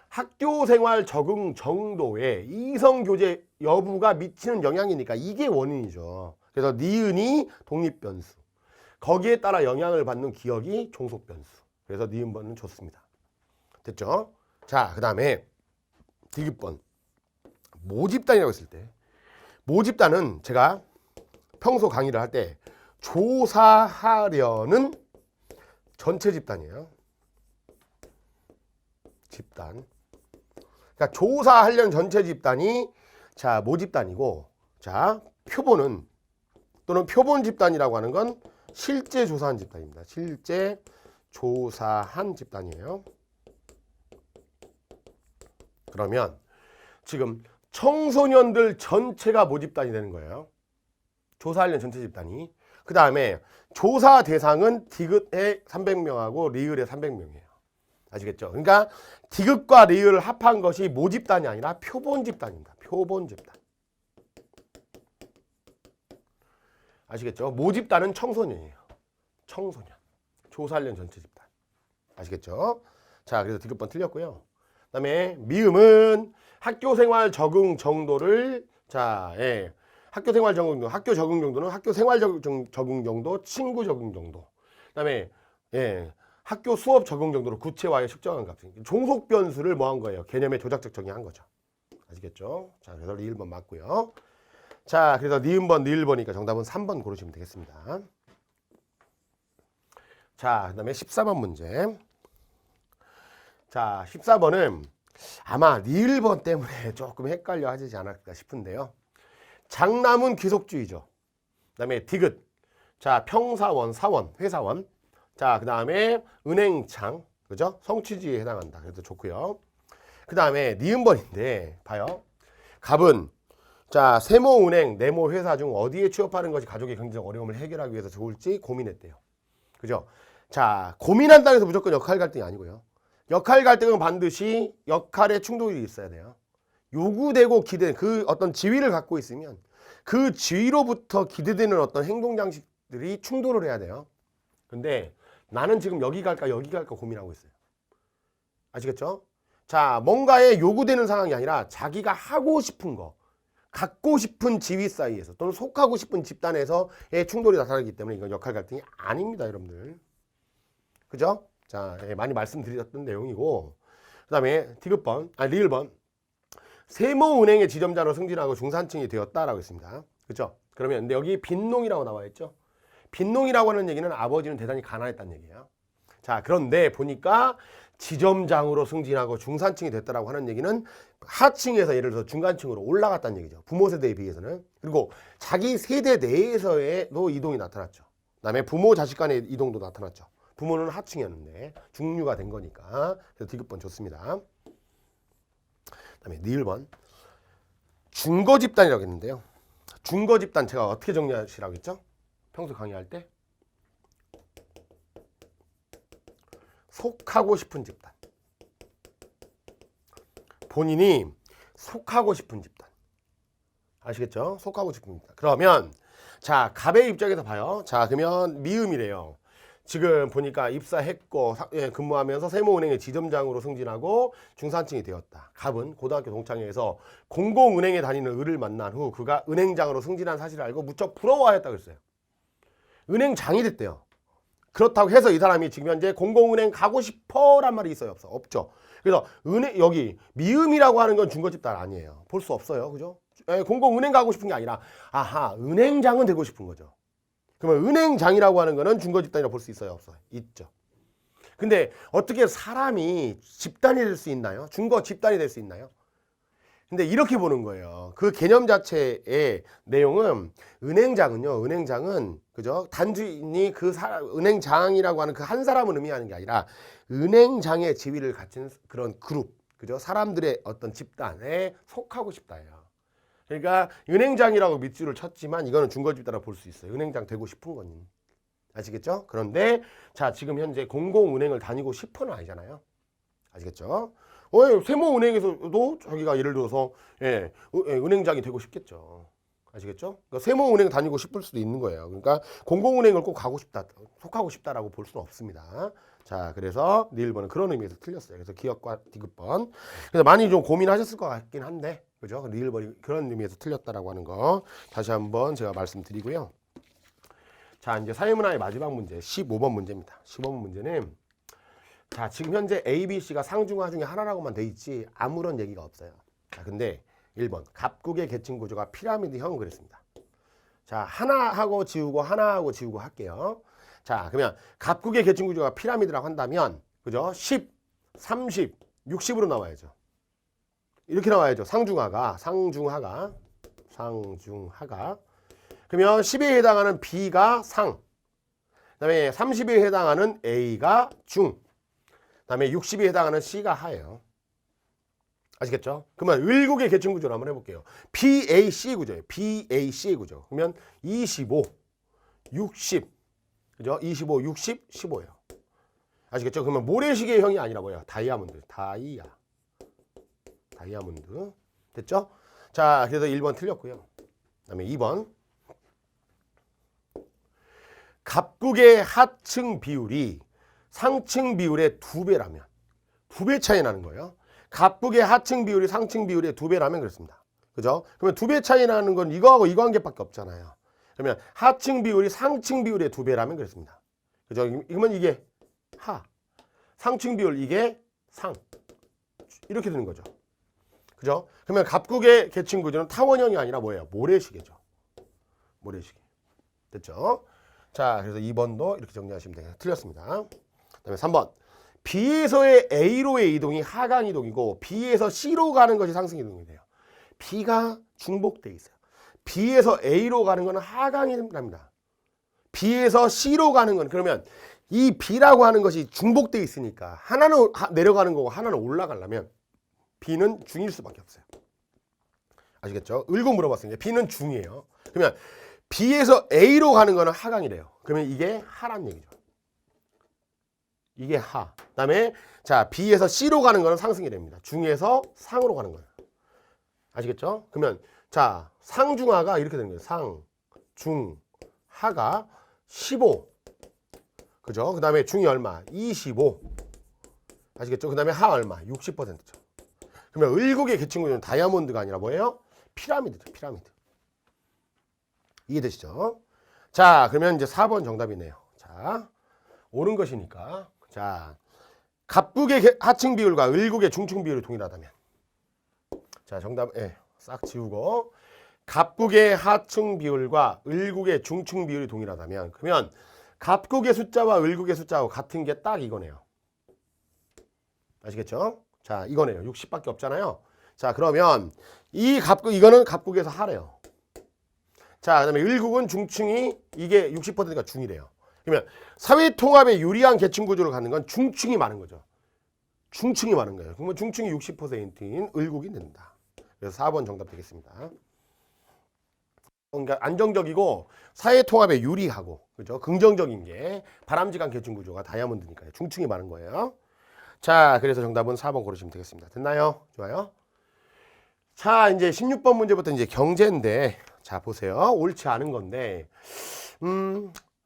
학교생활 적응 정도에 이성교제 여부가 미치는 영향이니까 이게 원인이죠. 그래서 니은이 독립변수, 거기에 따라 영향을 받는 기억이 종속변수. 그래서 니은번은 좋습니다. 됐죠? 자, 그 다음에 디귿번. 모집단이라고 했을 때, 모집단은 제가 평소 강의를 할 때 조사하려는 전체 집단이에요. 집단. 그러니까 조사하려는 전체 집단이 자, 모집단이고, 자, 표본은 또는 표본 집단이라고 하는 건 실제 조사한 집단입니다. 실제 조사한 집단이에요. 그러면 지금 청소년들 전체가 모집단이 되는 거예요. 조사하려는 전체 집단이. 그 다음에 조사 대상은 디귿의 300명하고 리을의 300명이에요. 아시겠죠? 그러니까 디귿과 리을을 합한 것이 모집단이 아니라 표본 집단입니다. 표본 집단. 아시겠죠? 모집단은 청소년이에요. 청소년. 조사하려는 전체 집단. 아시겠죠? 자, 그래서 디귿번 틀렸고요. 그 다음에 미음은 학교생활 적응 정도를, 자, 예. 학교생활 적응 정도, 학교 적응 정도는 학교생활 적응 정도, 친구 적응 정도. 그 다음에 예, 학교 수업 적응 정도로 구체화해 측정한 값. 종속 변수를 뭐 한 거예요? 개념의 조작적 정의한 거죠. 아시겠죠? 자, 그래서 리을번 맞고요. 자, 그래서 니은번, 니을번이니까 정답은 3번 고르시면 되겠습니다. 자, 그 다음에 14번 문제. 자, 14번은 아마 리을번 때문에 조금 헷갈려 하지 않을까 싶은데요. 장남은 귀속주의죠. 그 다음에 디귿. 자, 평사원, 사원, 회사원. 자, 그 다음에 은행창. 그죠? 성취주의에 해당한다. 그래서 좋고요. 그 다음에 니은번인데, 봐요. 갑은, 자, 세모은행, 네모회사 중 어디에 취업하는 것이 가족의 경제적 어려움을 해결하기 위해서 좋을지 고민했대요. 그죠? 자, 고민한다고 해서 무조건 역할 갈등이 아니고요. 역할 갈등은 반드시 역할의 충돌이 있어야 돼요. 요구되고 기대, 그 어떤 지위를 갖고 있으면 그 지위로부터 기대되는 어떤 행동 장식들이 충돌을 해야 돼요. 근데 나는 지금 여기 갈까 고민하고 있어요. 아시겠죠? 자, 뭔가에 요구되는 상황이 아니라 자기가 하고 싶은 거, 갖고 싶은 지위 사이에서 또는 속하고 싶은 집단에서의 충돌이 나타나기 때문에 이건 역할 갈등이 아닙니다, 여러분들. 그죠? 자, 예, 많이 말씀드렸던 내용이고, 그 다음에 디귿번, 리을번. 세모은행의 지점자로 승진하고 중산층이 되었다라고 했습니다. 그렇죠? 그러면 근데 여기 빈농이라고 나와 있죠. 빈농이라고 하는 얘기는 아버지는 대단히 가난했다는 얘기예요. 자, 그런데 보니까 지점장으로 승진하고 중산층이 됐다라고 하는 얘기는 하층에서 예를 들어서 중간층으로 올라갔다는 얘기죠. 부모 세대에 비해서는. 그리고 자기 세대 내에서도 이동이 나타났죠. 그다음에 부모 자식 간의 이동도 나타났죠. 부모는 하층이었는데 중류가 된 거니까. 그래서 디귿번 좋습니다. 그다음에 니을번. 중거 집단이라고 했는데요. 중거 집단 제가 어떻게 정리하시라고 했죠? 평소 강의할 때 속하고 싶은 집단. 본인이 속하고 싶은 집단. 아시겠죠? 속하고 싶은 집단. 그러면 자, 갑의 입장에서 봐요. 자, 그러면 미음이래요. 지금 보니까 입사했고 근무하면서 세모은행의 지점장으로 승진하고 중산층이 되었다. 갑은 고등학교 동창회에서 공공은행에 다니는 을을 만난 후 그가 은행장으로 승진한 사실을 알고 무척 부러워하였다고 했어요. 은행장이 됐대요. 그렇다고 해서 이 사람이 지금 현재 공공은행 가고 싶어란 말이 있어요, 없어? 없죠. 그래서 여기 미음이라고 하는 건 중거 집단 아니에요. 볼 수 없어요, 그죠? 공공은행 가고 싶은 게 아니라 아하, 은행장은 되고 싶은 거죠. 그러면 은행장이라고 하는 거는 중거 집단이라고 볼 수 있어요, 없어요? 있죠. 근데 어떻게 사람이 집단이 될 수 있나요? 중거 집단이 될 수 있나요? 근데 이렇게 보는 거예요. 그 개념 자체의 내용은 은행장은 그죠? 단순히 은행장이라고 하는 그 한 사람을 의미하는 게 아니라 은행장의 지위를 갖춘 그런 그룹, 그죠? 사람들의 어떤 집단에 속하고 싶다예요. 그러니까 은행장이라고 밑줄을 쳤지만 이거는 중거 집단이라고 볼 수 있어요. 은행장 되고 싶은 거니. 아시겠죠? 그런데 자, 지금 현재 공공은행을 다니고 싶어는 아니잖아요. 아시겠죠? 세모은행에서도 자기가 예를 들어서 은행장이 되고 싶겠죠. 아시겠죠? 그러니까 세모은행 다니고 싶을 수도 있는 거예요. 그러니까 공공은행을 꼭 가고 싶다, 속하고 싶다라고 볼 수는 없습니다. 자, 그래서 네 1번은 그런 의미에서 틀렸어요. 그래서 기업과 디귿번. 그래서 많이 좀 고민하셨을 것 같긴 한데, 그죠? 네 1번이 그런 의미에서 틀렸다라고 하는 거 다시 한번 제가 말씀드리고요. 자, 이제 사회문화의 마지막 문제 15번 문제입니다. 15번 문제는 자, 지금 현재 A, B, C가 상중하 중에 하나라고만 돼 있지 아무런 얘기가 없어요. 자, 근데 1번 갑국의 계층 구조가 피라미드형 그랬습니다. 자, 하나하고 지우고 하나하고 지우고 할게요. 자, 그러면 갑국의 계층 구조가 피라미드라고 한다면 그죠? 10, 30, 60으로 나와야죠. 이렇게 나와야죠. 상중하가. 그러면 10에 해당하는 B가 상, 그다음에 30에 해당하는 A가 중, 그다음에 60에 해당하는 C가 하예요. 아시겠죠? 그러면 을국의 계층 구조를 한번 해볼게요. BAC 구조예요. BAC의 구조. 그러면 25, 60, 그죠? 25, 60, 15예요. 아시겠죠? 그러면 모래시계 형이 아니라 뭐예요? 다이아몬드. 다이아몬드. 됐죠? 자, 그래서 1번 틀렸고요. 그다음에 2번. 갑국의 하층 비율이 상층 비율의 2배라면 2배 차이 나는 거예요. 갑국의 하층 비율이 상층 비율의 2배라면 그렇습니다. 그죠? 그러면 2배 차이 나는 건 이거하고 이거 한 개밖에 없잖아요. 그러면 하층 비율이 상층 비율의 2배라면 그렇습니다. 그죠? 이러면 이게 하, 상층 비율 이게 상, 이렇게 되는 거죠. 그죠? 그러면 갑국의 계층 구조는 타원형이 아니라 뭐예요? 모래시계죠. 모래시계. 됐죠? 자, 그래서 2번도 이렇게 정리하시면 돼요. 틀렸습니다. 그다음에 3번. B에서의 A로의 이동이 하강 이동이고 B에서 C로 가는 것이 상승 이동이 돼요. B가 중복돼 있어요. B에서 A로 가는 것은 하강 이동입니다. B에서 C로 가는 건 그러면 이 B라고 하는 것이 중복돼 있으니까 하나는 내려가는 거고 하나는 올라가려면 B는 중일 수밖에 없어요. 아시겠죠? 을고 물어봤으니까 B는 중이에요. 그러면 B에서 A로 가는 거는 하강이래요. 그러면 이게 하란 얘기죠. 이게 하. 그다음에 자, B에서 C로 가는 거는 상승이 됩니다. 중에서 상으로 가는 거예요. 아시겠죠? 그러면 자, 상중하가 이렇게 되는 거예요. 상, 중, 하가 15. 그죠? 그다음에 중이 얼마? 25. 아시겠죠? 그다음에 하 얼마? 60%죠. 그러면 을국의 계층 구조는 다이아몬드가 아니라 뭐예요? 피라미드죠. 피라미드. 이해되시죠? 자, 그러면 이제 4번 정답이네요. 자, 옳은 것이니까. 자, 갑국의 하층 비율과 을국의 중층 비율이 동일하다면. 자, 정답, 싹 지우고. 갑국의 하층 비율과 을국의 중층 비율이 동일하다면. 그러면 갑국의 숫자와 을국의 숫자하고 같은 게 딱 이거네요. 아시겠죠? 자, 이거네요. 60밖에 없잖아요. 자, 그러면 이 갑국, 이거는 갑국에서 하래요. 자, 그다음에 을국은 중층이 이게 60%가 중이래요. 그러면 사회 통합에 유리한 계층 구조를 갖는 건 중층이 많은 거죠. 중층이 많은 거예요. 그러면 중층이 60%인 을국이 된다. 그래서 4번 정답 되겠습니다. 그러니까 안정적이고 사회 통합에 유리하고, 그죠? 긍정적인 게 바람직한 계층 구조가 다이아몬드니까요. 중층이 많은 거예요. 자, 그래서 정답은 4번 고르시면 되겠습니다. 됐나요? 좋아요. 자, 이제 16번 문제부터 이제 경제인데, 자, 보세요. 옳지 않은 건데,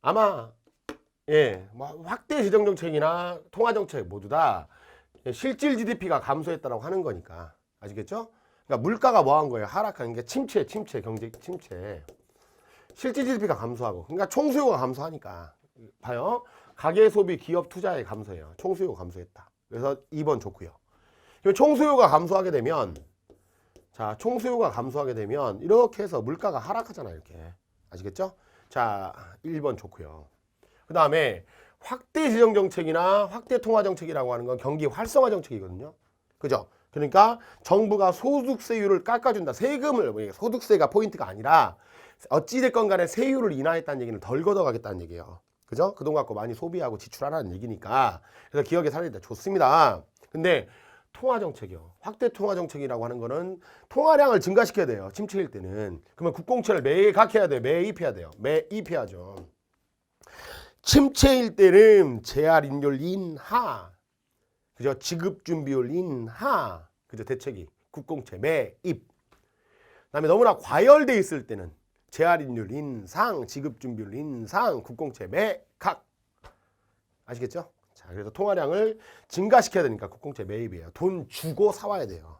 아마, 뭐 확대 재정 정책이나 통화 정책 모두 다 실질 GDP가 감소했다라고 하는 거니까. 아시겠죠? 그러니까 물가가 뭐 한 거예요? 하락하는 게 침체, 경제 침체. 실질 GDP가 감소하고, 그러니까 총수요가 감소하니까. 봐요. 가계 소비, 기업 투자에 감소해요. 총수요가 감소했다. 그래서 2번 좋고요. 총수요가 감소하게 되면, 자, 총수요가 감소하게 되면 이렇게 해서 물가가 하락하잖아요. 이렇게. 아시겠죠? 자, 1번 좋고요. 그 다음에 확대 재정 정책이나 확대 통화 정책이라고 하는 건 경기 활성화 정책이거든요. 그죠? 그러니까 정부가 소득세율을 깎아준다. 세금을, 소득세가 포인트가 아니라 어찌됐건 간에 세율을 인하했다는 얘기는 덜 걷어가겠다는 얘기예요. 그죠? 그 돈 갖고 많이 소비하고 지출하라는 얘기니까. 그래서 기억에 살리다 좋습니다. 근데 통화정책이요. 확대 통화정책이라고 하는 거는 통화량을 증가시켜야 돼요. 침체일 때는. 그러면 국공채를 매각해야 돼요. 매입해야 돼요. 매입해야죠. 침체일 때는 재할인율 인하. 그죠? 지급 준비율 인하. 그죠? 대책이 국공채 매입. 그다음에 너무나 과열돼 있을 때는 재할인율 인상, 지급 준비율 인상, 국공채 매각. 아시겠죠? 자, 그래서 통화량을 증가시켜야 되니까 국공채 매입이에요. 돈 주고 사와야 돼요.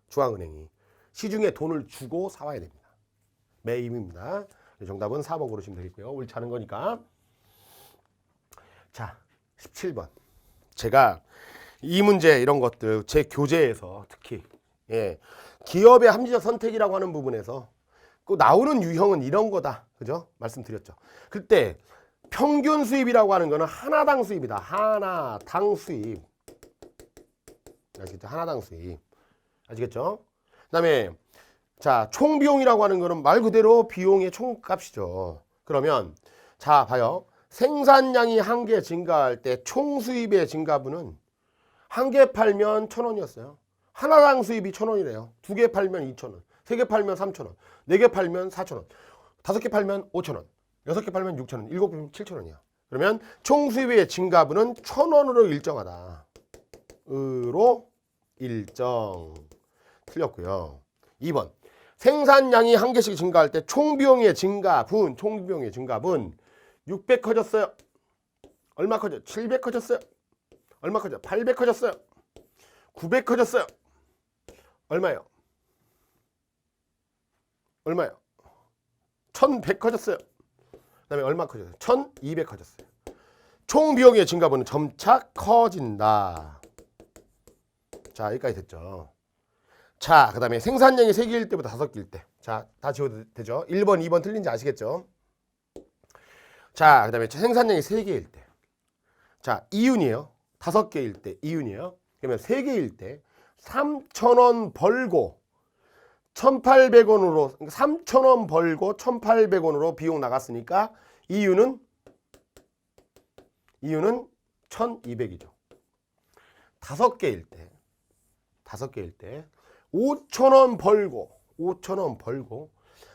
중앙은행이 시중에 돈을 주고 사와야 됩니다. 매입입니다. 정답은 4번 고르시면 되겠고요. 옳지 않은 거니까. 자, 17번. 제가 이 문제 이런 것들 제 교재에서 특히 기업의 합리적 선택이라고 하는 부분에서 꼭 나오는 유형은 이런 거다. 그죠? 말씀드렸죠. 그때 평균 수입이라고 하는 거는 하나당 수입이다. 하나당 수입. 아시겠죠? 하나당 수입. 아시겠죠? 그다음에 자, 총 비용이라고 하는 거는 말 그대로 비용의 총값이죠. 그러면 자, 봐요. 생산량이 한 개 증가할 때 총 수입의 증가분은 한 개 팔면 1,000원이었어요. 하나당 수입이 1,000원이래요. 두 개 팔면 2,000원. 세 개 팔면 3,000원. 네 개 팔면 4,000원. 다섯 개 팔면 5,000원. 여섯 개 팔면 6,000원. 일곱 개 팔면 7,000원이야. 그러면 총 수입의 증가분은 1,000원으로 일정하다. 으로 일정. 틀렸고요. 2번. 생산량이 한 개씩 증가할 때 총비용의 증가분, 총비용의 증가분 600 커졌어요. 얼마 커져? 700 커졌어요. 얼마 커져? 800 커졌어요. 900 커졌어요. 얼마요? 얼마요? 1100 커졌어요. 그 다음에 얼마 커졌어요? 1200 커졌어요. 총비용의 증가분은 점차 커진다. 자, 여기까지 됐죠. 자, 그 다음에 생산량이 3개일 때보다 5개일 때. 자, 다 지워도 되죠? 1번, 2번 틀린지 아시겠죠? 자, 그 다음에 생산량이 3개일 때. 자, 이윤이에요. 5개일 때 이윤이에요. 그러면 3개일 때 3,000원 벌고 1,800원으로 3,000원 벌고 1,800원으로 비용 나갔으니까 이윤은 1,200이죠. 5개일 때 5,000원 벌고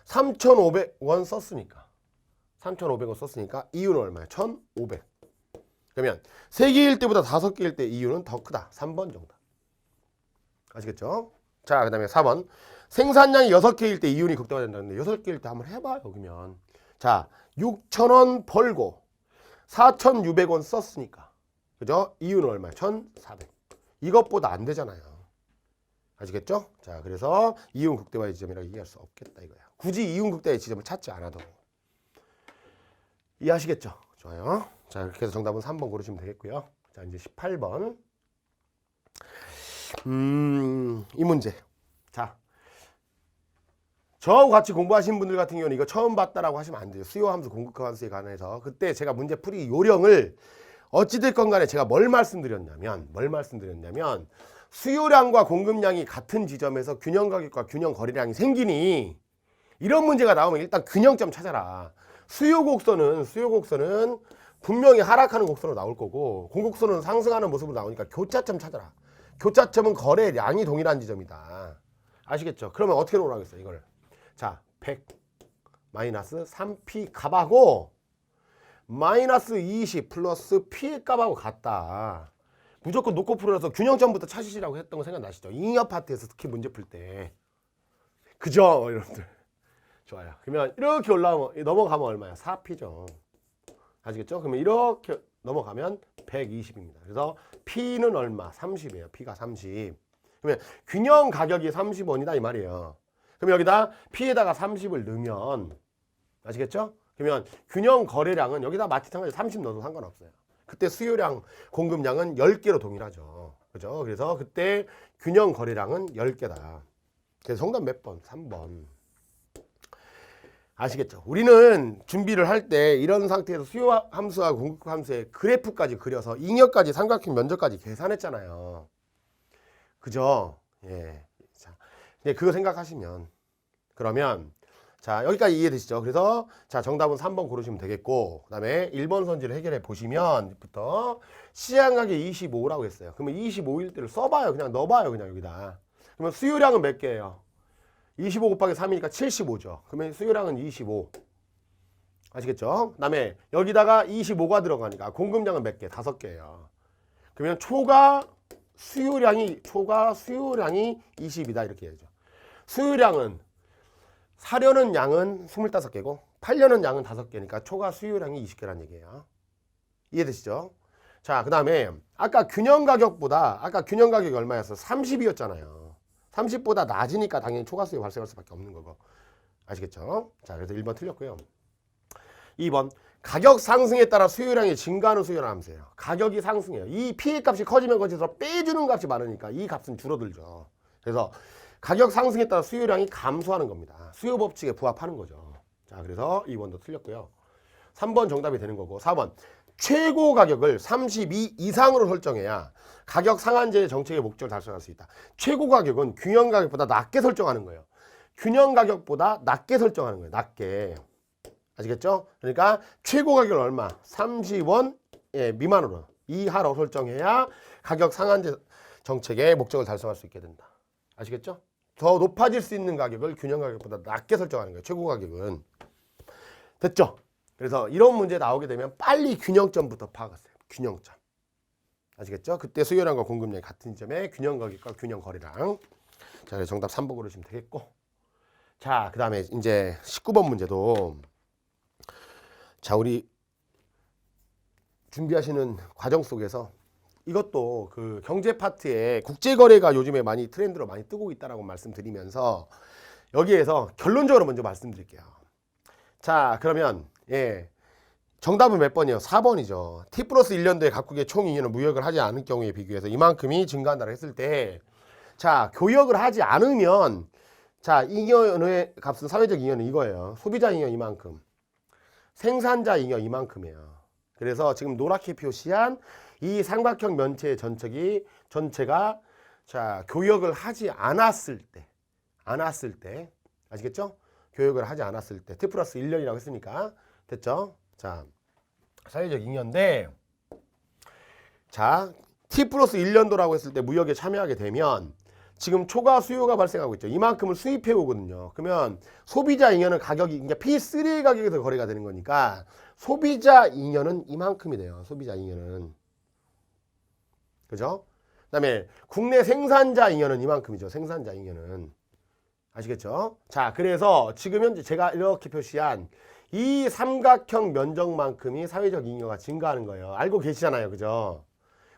3,500원 썼으니까 3,500원 썼으니까 이윤은 얼마야? 1,500. 그러면 3개일 때보다 5개일 때 이윤은 더 크다. 3번 정답. 아시겠죠? 자, 그 다음에 4번. 생산량이 6개일 때 이윤이 극대화된다는데 6개일 때 한번 해봐요. 그러면 자, 6,000원 벌고 4,600원 썼으니까 그죠? 이윤은 얼마야? 1,400. 이것보다 안 되잖아요. 아시겠죠? 자, 그래서 이윤 극대화의 지점이라고 얘기할 수 없겠다 이거야. 굳이 이윤 극대화의 지점을 찾지 않아도. 이해하시겠죠? 좋아요. 자, 이렇게 해서 정답은 3번 고르시면 되겠고요. 자, 이제 18번. 이 문제. 자, 저하고 같이 공부하신 분들 같은 경우는 이거 처음 봤다라고 하시면 안 돼요. 수요함수, 공급함수에 관해서. 그때 제가 문제 풀이 요령을 어찌됐건 간에 제가 뭘 말씀드렸냐면 수요량과 공급량이 같은 지점에서 균형 가격과 균형 거래량이 생기니 이런 문제가 나오면 일단 균형점 찾아라. 수요 곡선은 분명히 하락하는 곡선으로 나올 거고 공급선은 상승하는 모습으로 나오니까 교차점 찾아라. 교차점은 거래량이 동일한 지점이다. 아시겠죠? 그러면 어떻게 놓으라겠어요 이걸. 자, 100 마이너스 3p 값하고 마이너스 20 플러스 p의 값하고 같다. 무조건 놓고 풀어서 균형점부터 찾으시라고 했던 거 생각나시죠? 잉여 파트에서 특히 문제 풀 때. 그죠? 여러분들. 좋아요. 그러면 이렇게 올라오면 넘어가면 얼마야? 4p죠. 아시겠죠? 그러면 이렇게 넘어가면 120입니다. 그래서 P는 얼마? 30이에요. P가 30. 그러면 균형 가격이 30원이다 이 말이에요. 그럼 여기다 P에다가 30을 넣으면 아시겠죠? 그러면 균형 거래량은 여기다 마찬가지로 30 넣어도 상관없어요. 그때 수요량, 공급량은 10개로 동일하죠. 그죠? 그래서 그때 균형 거래량은 10개다. 그래서 정답 몇 번? 3번. 아시겠죠? 우리는 준비를 할 때 이런 상태에서 수요 함수와 공급 함수의 그래프까지 그려서 잉여까지 삼각형 면적까지 계산했잖아요. 그죠? 예. 자, 그거 생각하시면 그러면 자, 여기까지 이해되시죠? 그래서 자, 정답은 3번 고르시면 되겠고 그다음에 1번 선지를 해결해 보시면부터 시장 가격 25라고 했어요. 그러면 25일 때를 써봐요. 그냥 넣어봐요. 그냥 여기다. 그러면 수요량은 몇 개예요? 25 곱하기 3이니까 75죠. 그러면 수요량은 25. 아시겠죠? 그 다음에 여기다가 25가 들어가니까 공급량은 몇 개? 5개예요. 그러면 초가 초과 수요량이 20이다 이렇게 해야죠. 수요량은 사려는 양은 25개고 팔려는 양은 5개니까 초과 수요량이 20개란 얘기예요. 이해되시죠? 자, 그 다음에 아까 균형 가격이 얼마였어? 30이었잖아요. 30보다 낮으니까 당연히 초과 수요 발생할 수밖에 없는 거고. 아시겠죠? 자, 그래서 1번 틀렸고요. 2번 가격 상승에 따라 수요량이 증가하는 수요를 함수예요. 가격이 상승해요. 이 P의 값이 커지면 커질수록 빼주는 값이 많으니까 이 값은 줄어들죠. 그래서 가격 상승에 따라 수요량이 감소하는 겁니다. 수요 법칙에 부합하는 거죠. 자, 그래서 2번도 틀렸고요. 3번 정답이 되는 거고 4번 최고 가격을 32 이상으로 설정해야 가격 상한제 정책의 목적을 달성할 수 있다. 최고 가격은 균형 가격보다 낮게 설정하는 거예요. 균형 가격보다 낮게 설정하는 거예요. 낮게. 아시겠죠? 그러니까 최고 가격은 얼마? 30원 미만으로 이하로 설정해야 가격 상한제 정책의 목적을 달성할 수 있게 된다. 아시겠죠? 더 높아질 수 있는 가격을 균형 가격보다 낮게 설정하는 거예요. 최고 가격은. 됐죠? 그래서 이런 문제 나오게 되면 빨리 균형점부터 파악하세요. 균형점. 아시겠죠? 그때 수요량과 공급량이 같은 점에 균형 가격과 균형 거래량. 자, 그래서 정답 3번 고르시면 되겠고. 자, 그 다음에 이제 19번 문제도 자, 우리 준비하시는 과정 속에서 이것도 그 경제 파트에 국제거래가 요즘에 많이 트렌드로 많이 뜨고 있다라고 말씀드리면서 여기에서 결론적으로 먼저 말씀드릴게요. 자, 그러면 정답은 몇 번이요? 4번이죠. T 플러스 1년도에 각국의 총 잉여는 무역을 하지 않을 경우에 비교해서 이만큼이 증가한다고 했을 때 자, 교역을 하지 않으면 자, 잉여의 값은 사회적 잉여는 이거예요. 소비자 잉여 이만큼. 생산자 잉여 이만큼이에요. 그래서 지금 노랗게 표시한 이 삼각형 면체의 전체가 자, 교역을 하지 않았을 때 아시겠죠? 교역을 하지 않았을 때 T 플러스 1년이라고 했으니까 됐죠? 자, 사회적 잉여인데 자, T 플러스 1년도라고 했을 때 무역에 참여하게 되면 지금 초과 수요가 발생하고 있죠. 이만큼을 수입해 오거든요. 그러면 소비자 잉여는 가격이 그러니까 P3의 가격에서 거래가 되는 거니까 소비자 잉여는 이만큼이 돼요. 소비자 잉여는. 그죠? 그다음에 국내 생산자 잉여는 이만큼이죠. 생산자 잉여는. 아시겠죠? 자, 그래서 지금 현재 제가 이렇게 표시한 이 삼각형 면적만큼이 사회적 잉여가 증가하는 거예요. 알고 계시잖아요. 그죠?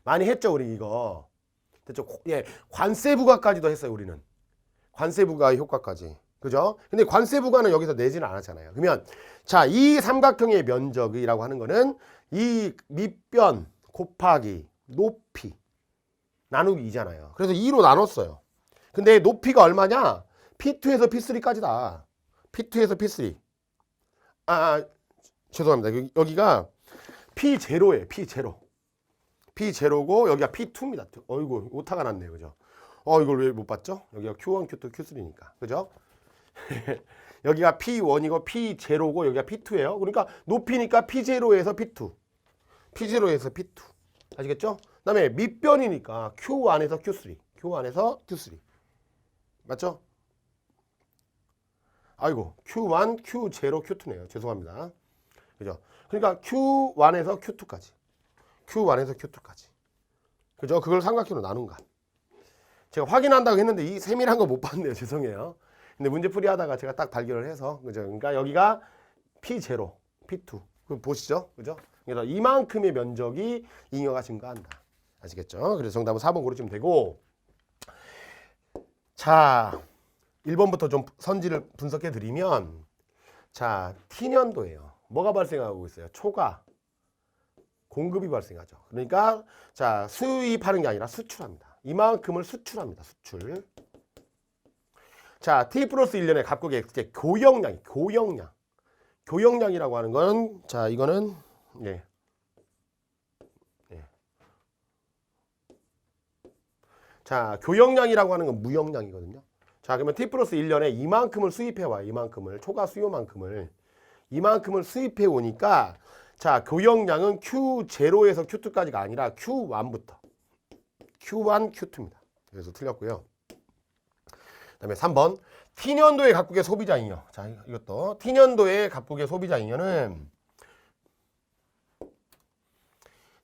많이 했죠, 우리 이거. 됐죠? 예, 관세 부과까지도 했어요, 우리는. 관세 부과의 효과까지. 그죠? 근데 관세 부과는 여기서 내지는 않았잖아요. 그러면 자, 이 삼각형의 면적이라고 하는 거는 이 밑변 곱하기 높이 나누기 2잖아요. 그래서 2로 나눴어요. 근데 높이가 얼마냐? P2에서 P3까지다. P2에서 P3. 죄송합니다. 여기가 P0예요. P0. P0고 여기가 P2입니다. 어이구, 오타가 났네요. 그죠? 이걸 왜 못 봤죠? 여기가 Q1, Q2, Q3니까. 그죠? 여기가 P1이고 P0고 여기가 P2예요. 그러니까 높이니까 P0에서 P2. P0에서 P2. 아시겠죠? 그다음에 밑변이니까 Q1에서 Q3. Q1에서 Q3. 맞죠? 아이고, Q1, Q0, Q2네요. 죄송합니다. 그죠? 그러니까 Q1에서 Q2까지. Q1에서 Q2까지. 그죠? 그걸 삼각형으로 나눈 값. 제가 확인한다고 했는데 이 세밀한 거 못 봤네요. 죄송해요. 근데 문제풀이 하다가 제가 딱 발견을 해서, 그죠? 그러니까 여기가 P0, P2. 그 보시죠? 그죠? 그래서 이만큼의 면적이 잉여가 증가한다. 아시겠죠? 그래서 정답은 4번 고르시면 되고. 자, 1번부터 좀 선지를 분석해 드리면, 자, T년도예요. 뭐가 발생하고 있어요? 초과 공급이 발생하죠. 그러니까 자, 수입하는 게 아니라 수출합니다. 이만큼을 수출합니다. 수출. 자, T 플러스 1년에 각국의 교역량이 교역량이라고 하는 건 자, 이거는 자, 교역량이라고 하는 건 무역량이거든요. 자, 그러면 T 플러스 1년에 이만큼을 수입해 와요. 이만큼을 초과 수요만큼을 이만큼을 수입해 오니까 자, 교역량은 Q0에서 Q2까지가 아니라 Q1부터 Q1, Q2입니다. 그래서 틀렸고요. 그다음에 3번 T년도의 각국의 소비자 잉여. 자, 이것도 T년도의 각국의 소비자 잉여는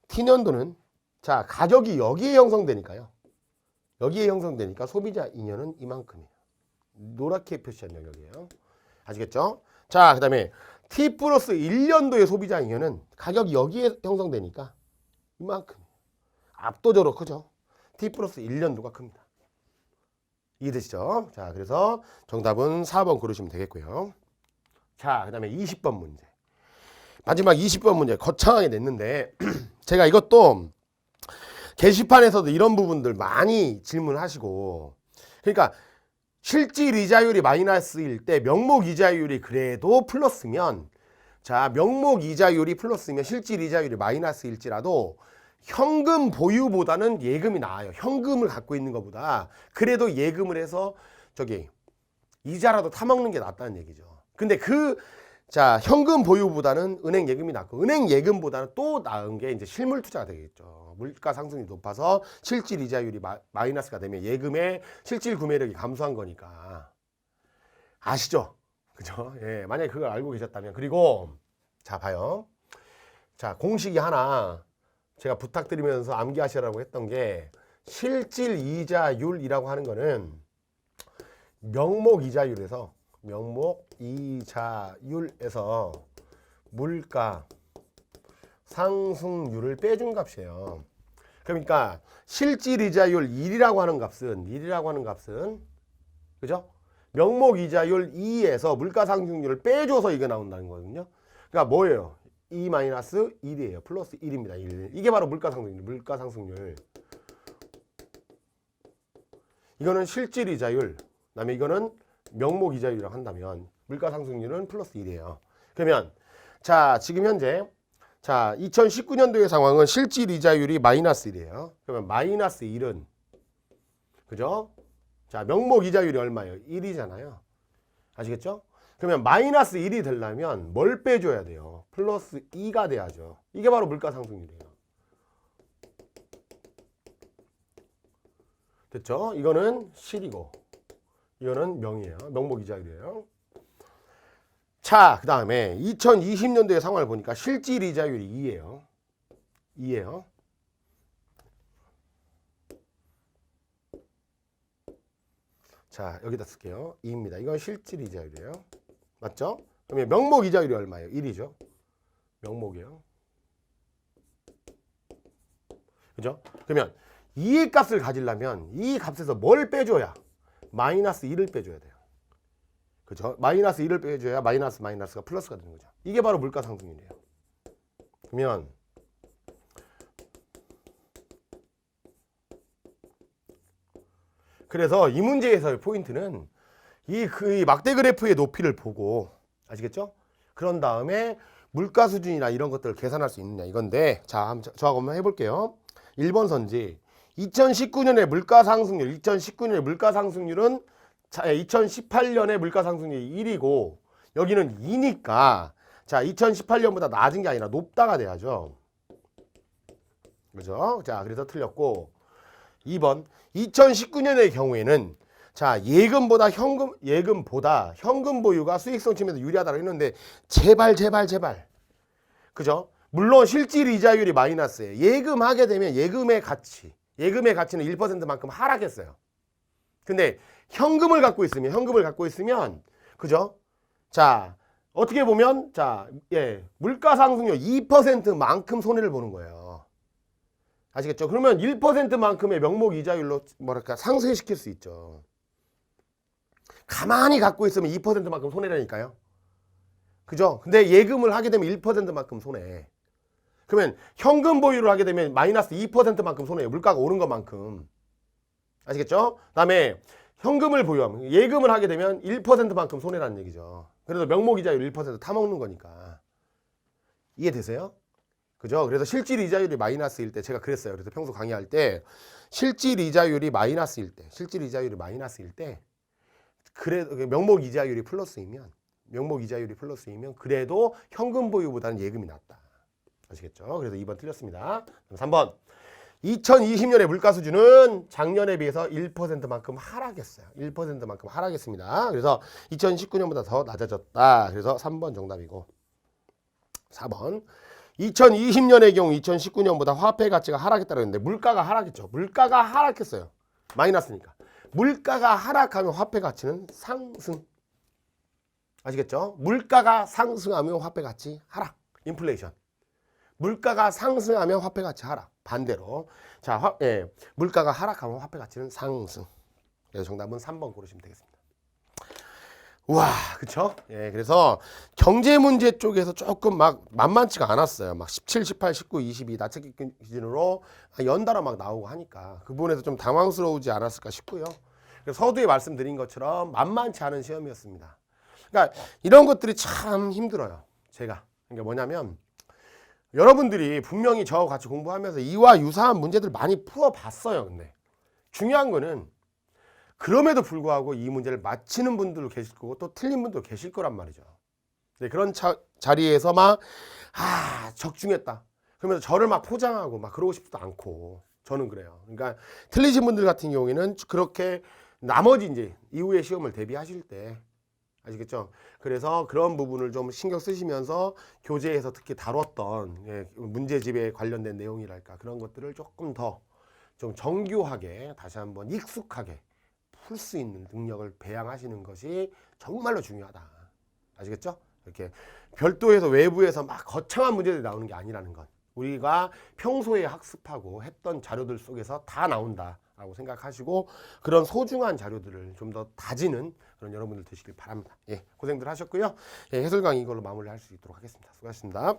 T년도는 자, 가격이 여기에 형성되니까요. 여기에 형성되니까 소비자 잉여는 이만큼이에요. 노랗게 표시한 영역이에요. 아시겠죠? 자, 그 다음에 T 플러스 1년도의 소비자 잉여는 가격이 여기에 형성되니까 이만큼. 압도적으로 크죠. T 플러스 1년도가 큽니다. 이해되시죠? 자, 그래서 정답은 4번 고르시면 되겠고요. 자, 그 다음에 20번 문제. 마지막 20번 문제 거창하게 냈는데 제가 이것도 게시판에서도 이런 부분들 많이 질문하시고, 그러니까 실질 이자율이 마이너스일 때 명목 이자율이 그래도 플러스면, 자, 명목 이자율이 플러스면 실질 이자율이 마이너스일지라도 현금 보유보다는 예금이 나아요. 현금을 갖고 있는 것보다 그래도 예금을 해서 저기 이자라도 타먹는 게 낫다는 얘기죠. 근데 자, 현금 보유보다는 은행 예금이 낫고, 은행 예금보다는 또 나은 게 이제 실물 투자가 되겠죠. 물가 상승이 높아서 실질 이자율이 마이너스가 되면 예금의 실질 구매력이 감소한 거니까. 아시죠? 그죠? 예, 만약에 그걸 알고 계셨다면. 그리고 자, 봐요. 자, 공식이 하나 제가 부탁드리면서 암기하시라고 했던 게, 실질 이자율이라고 하는 거는 명목 이자율에서 물가 상승률을 빼준 값이에요. 그러니까 실질 이자율 1이라고 하는 값은 그죠? 명목 이자율 2에서 물가 상승률을 빼줘서 이게 나온다는 거거든요. 그러니까 뭐예요? 2-1이에요. 플러스 1입니다. 1. 이게 바로 물가 상승률. 이거는 실질 이자율. 그다음에 이거는 명목 이자율이라고 한다면 물가 상승률은 플러스 1이에요. 그러면 자, 지금 현재 자, 2019년도의 상황은 실질 이자율이 마이너스 1이에요. 그러면 마이너스 1은 그죠? 자, 명목 이자율이 얼마예요? 1이잖아요. 아시겠죠? 그러면 마이너스 1이 되려면 뭘 빼줘야 돼요? 플러스 2가 돼야죠. 이게 바로 물가 상승률이에요. 됐죠? 이거는 실이고 이거는 명이에요. 명목 이자율이에요. 자, 그 다음에 2020년도의 상황을 보니까 실질 이자율이 2예요. 2예요. 자, 여기다 쓸게요. 2입니다. 이건 실질 이자율이에요. 맞죠? 그러면 명목 이자율이 얼마예요? 1이죠. 명목이에요. 그죠? 그러면 이 값을 가지려면 이 값에서 뭘 빼줘야? 마이너스 1을 빼줘야 돼요. 그죠? 마이너스 1을 빼줘야 마이너스가 플러스가 되는 거죠. 이게 바로 물가 상승률이에요. 그러면 그래서 이 문제에서의 포인트는 이 막대 그래프의 높이를 보고, 아시겠죠? 그런 다음에 물가 수준이나 이런 것들을 계산할 수 있느냐 이건데, 자, 저하고 한번 해볼게요. 1번 선지 2019년의 물가 상승률, 2019년의 물가 상승률은 2018년의 물가 상승률이 1이고 여기는 2니까 자, 2018년보다 낮은 게 아니라 높다가 돼야죠. 그죠? 자, 그래서 틀렸고, 2번 2019년의 경우에는 자, 예금보다 현금 보유가 수익성 측면에서 유리하다고 했는데 제발 그죠? 물론 실질 이자율이 마이너스예요. 예금하게 되면 예금의 가치는 1%만큼 하락했어요. 근데 현금을 갖고 있으면 그죠? 자, 어떻게 보면 자, 예, 물가 상승률 2%만큼 손해를 보는 거예요. 아시겠죠? 그러면 1%만큼의 명목 이자율로 뭐랄까 상쇄시킬 수 있죠. 가만히 갖고 있으면 2%만큼 손해라니까요. 그죠? 근데 예금을 하게 되면 1%만큼 손해. 그러면 현금 보유를 하게 되면 마이너스 2%만큼 손해예요. 물가가 오른 것만큼. 아시겠죠? 그다음에 현금을 보유하면, 예금을 하게 되면 1%만큼 손해라는 얘기죠. 그래서 명목 이자율 1% 타먹는 거니까. 이해되세요? 그죠? 그래서 실질 이자율이 마이너스일 때 제가 그랬어요. 그래서 평소 강의할 때 실질 이자율이 마이너스일 때 그래 명목 이자율이 플러스이면 그래도 현금 보유보다는 예금이 낫다. 아시겠죠? 그래서 2번 틀렸습니다. 3번 2020년의 물가 수준은 작년에 비해서 1%만큼 하락했어요. 1%만큼 하락했습니다. 그래서 2019년보다 더 낮아졌다. 그래서 3번 정답이고, 4번 2020년의 경우 2019년보다 화폐 가치가 하락했다고 했는데 물가가 하락했죠. 물가가 하락했어요. 마이너스니까. 물가가 하락하면 화폐 가치는 상승. 아시겠죠? 물가가 상승하면 화폐 가치 하락. 인플레이션. 물가가 상승하면 화폐 가치 하락. 반대로. 자, 물가가 하락하면 화폐 가치는 상승. 그래서 정답은 3번 고르시면 되겠습니다. 와, 그쵸? 예, 그래서 경제 문제 쪽에서 조금 막 만만치가 않았어요. 막 17, 18, 19, 22 나체기 기준으로 연달아 막 나오고 하니까 그 부분에서 좀 당황스러우지 않았을까 싶고요. 그래서 서두에 말씀드린 것처럼 만만치 않은 시험이었습니다. 그러니까 이런 것들이 참 힘들어요. 제가. 그러니까 뭐냐면 여러분들이 분명히 저와 같이 공부하면서 이와 유사한 문제들 많이 풀어봤어요. 근데 중요한 거는 그럼에도 불구하고 이 문제를 맞히는 분들도 계실 거고 또 틀린 분도 계실 거란 말이죠. 네, 그런 자리에서 막 적중했다. 그러면서 저를 막 포장하고 막 그러고 싶지도 않고 저는 그래요. 그러니까 틀리신 분들 같은 경우에는 그렇게 나머지 이제 이후의 시험을 대비하실 때 아시겠죠? 그래서 그런 부분을 좀 신경 쓰시면서 교재에서 특히 다뤘던 문제집에 관련된 내용이랄까 그런 것들을 조금 더 좀 정교하게 다시 한번 익숙하게 풀 수 있는 능력을 배양하시는 것이 정말로 중요하다. 아시겠죠? 이렇게 별도에서 외부에서 막 거창한 문제들이 나오는 게 아니라는 것. 우리가 평소에 학습하고 했던 자료들 속에서 다 나온다라고 생각하시고 그런 소중한 자료들을 좀 더 다지는 그런 여러분들 되시길 바랍니다. 예, 고생들 하셨고요. 예, 해설 강의 이걸로 마무리할 수 있도록 하겠습니다. 수고하셨습니다.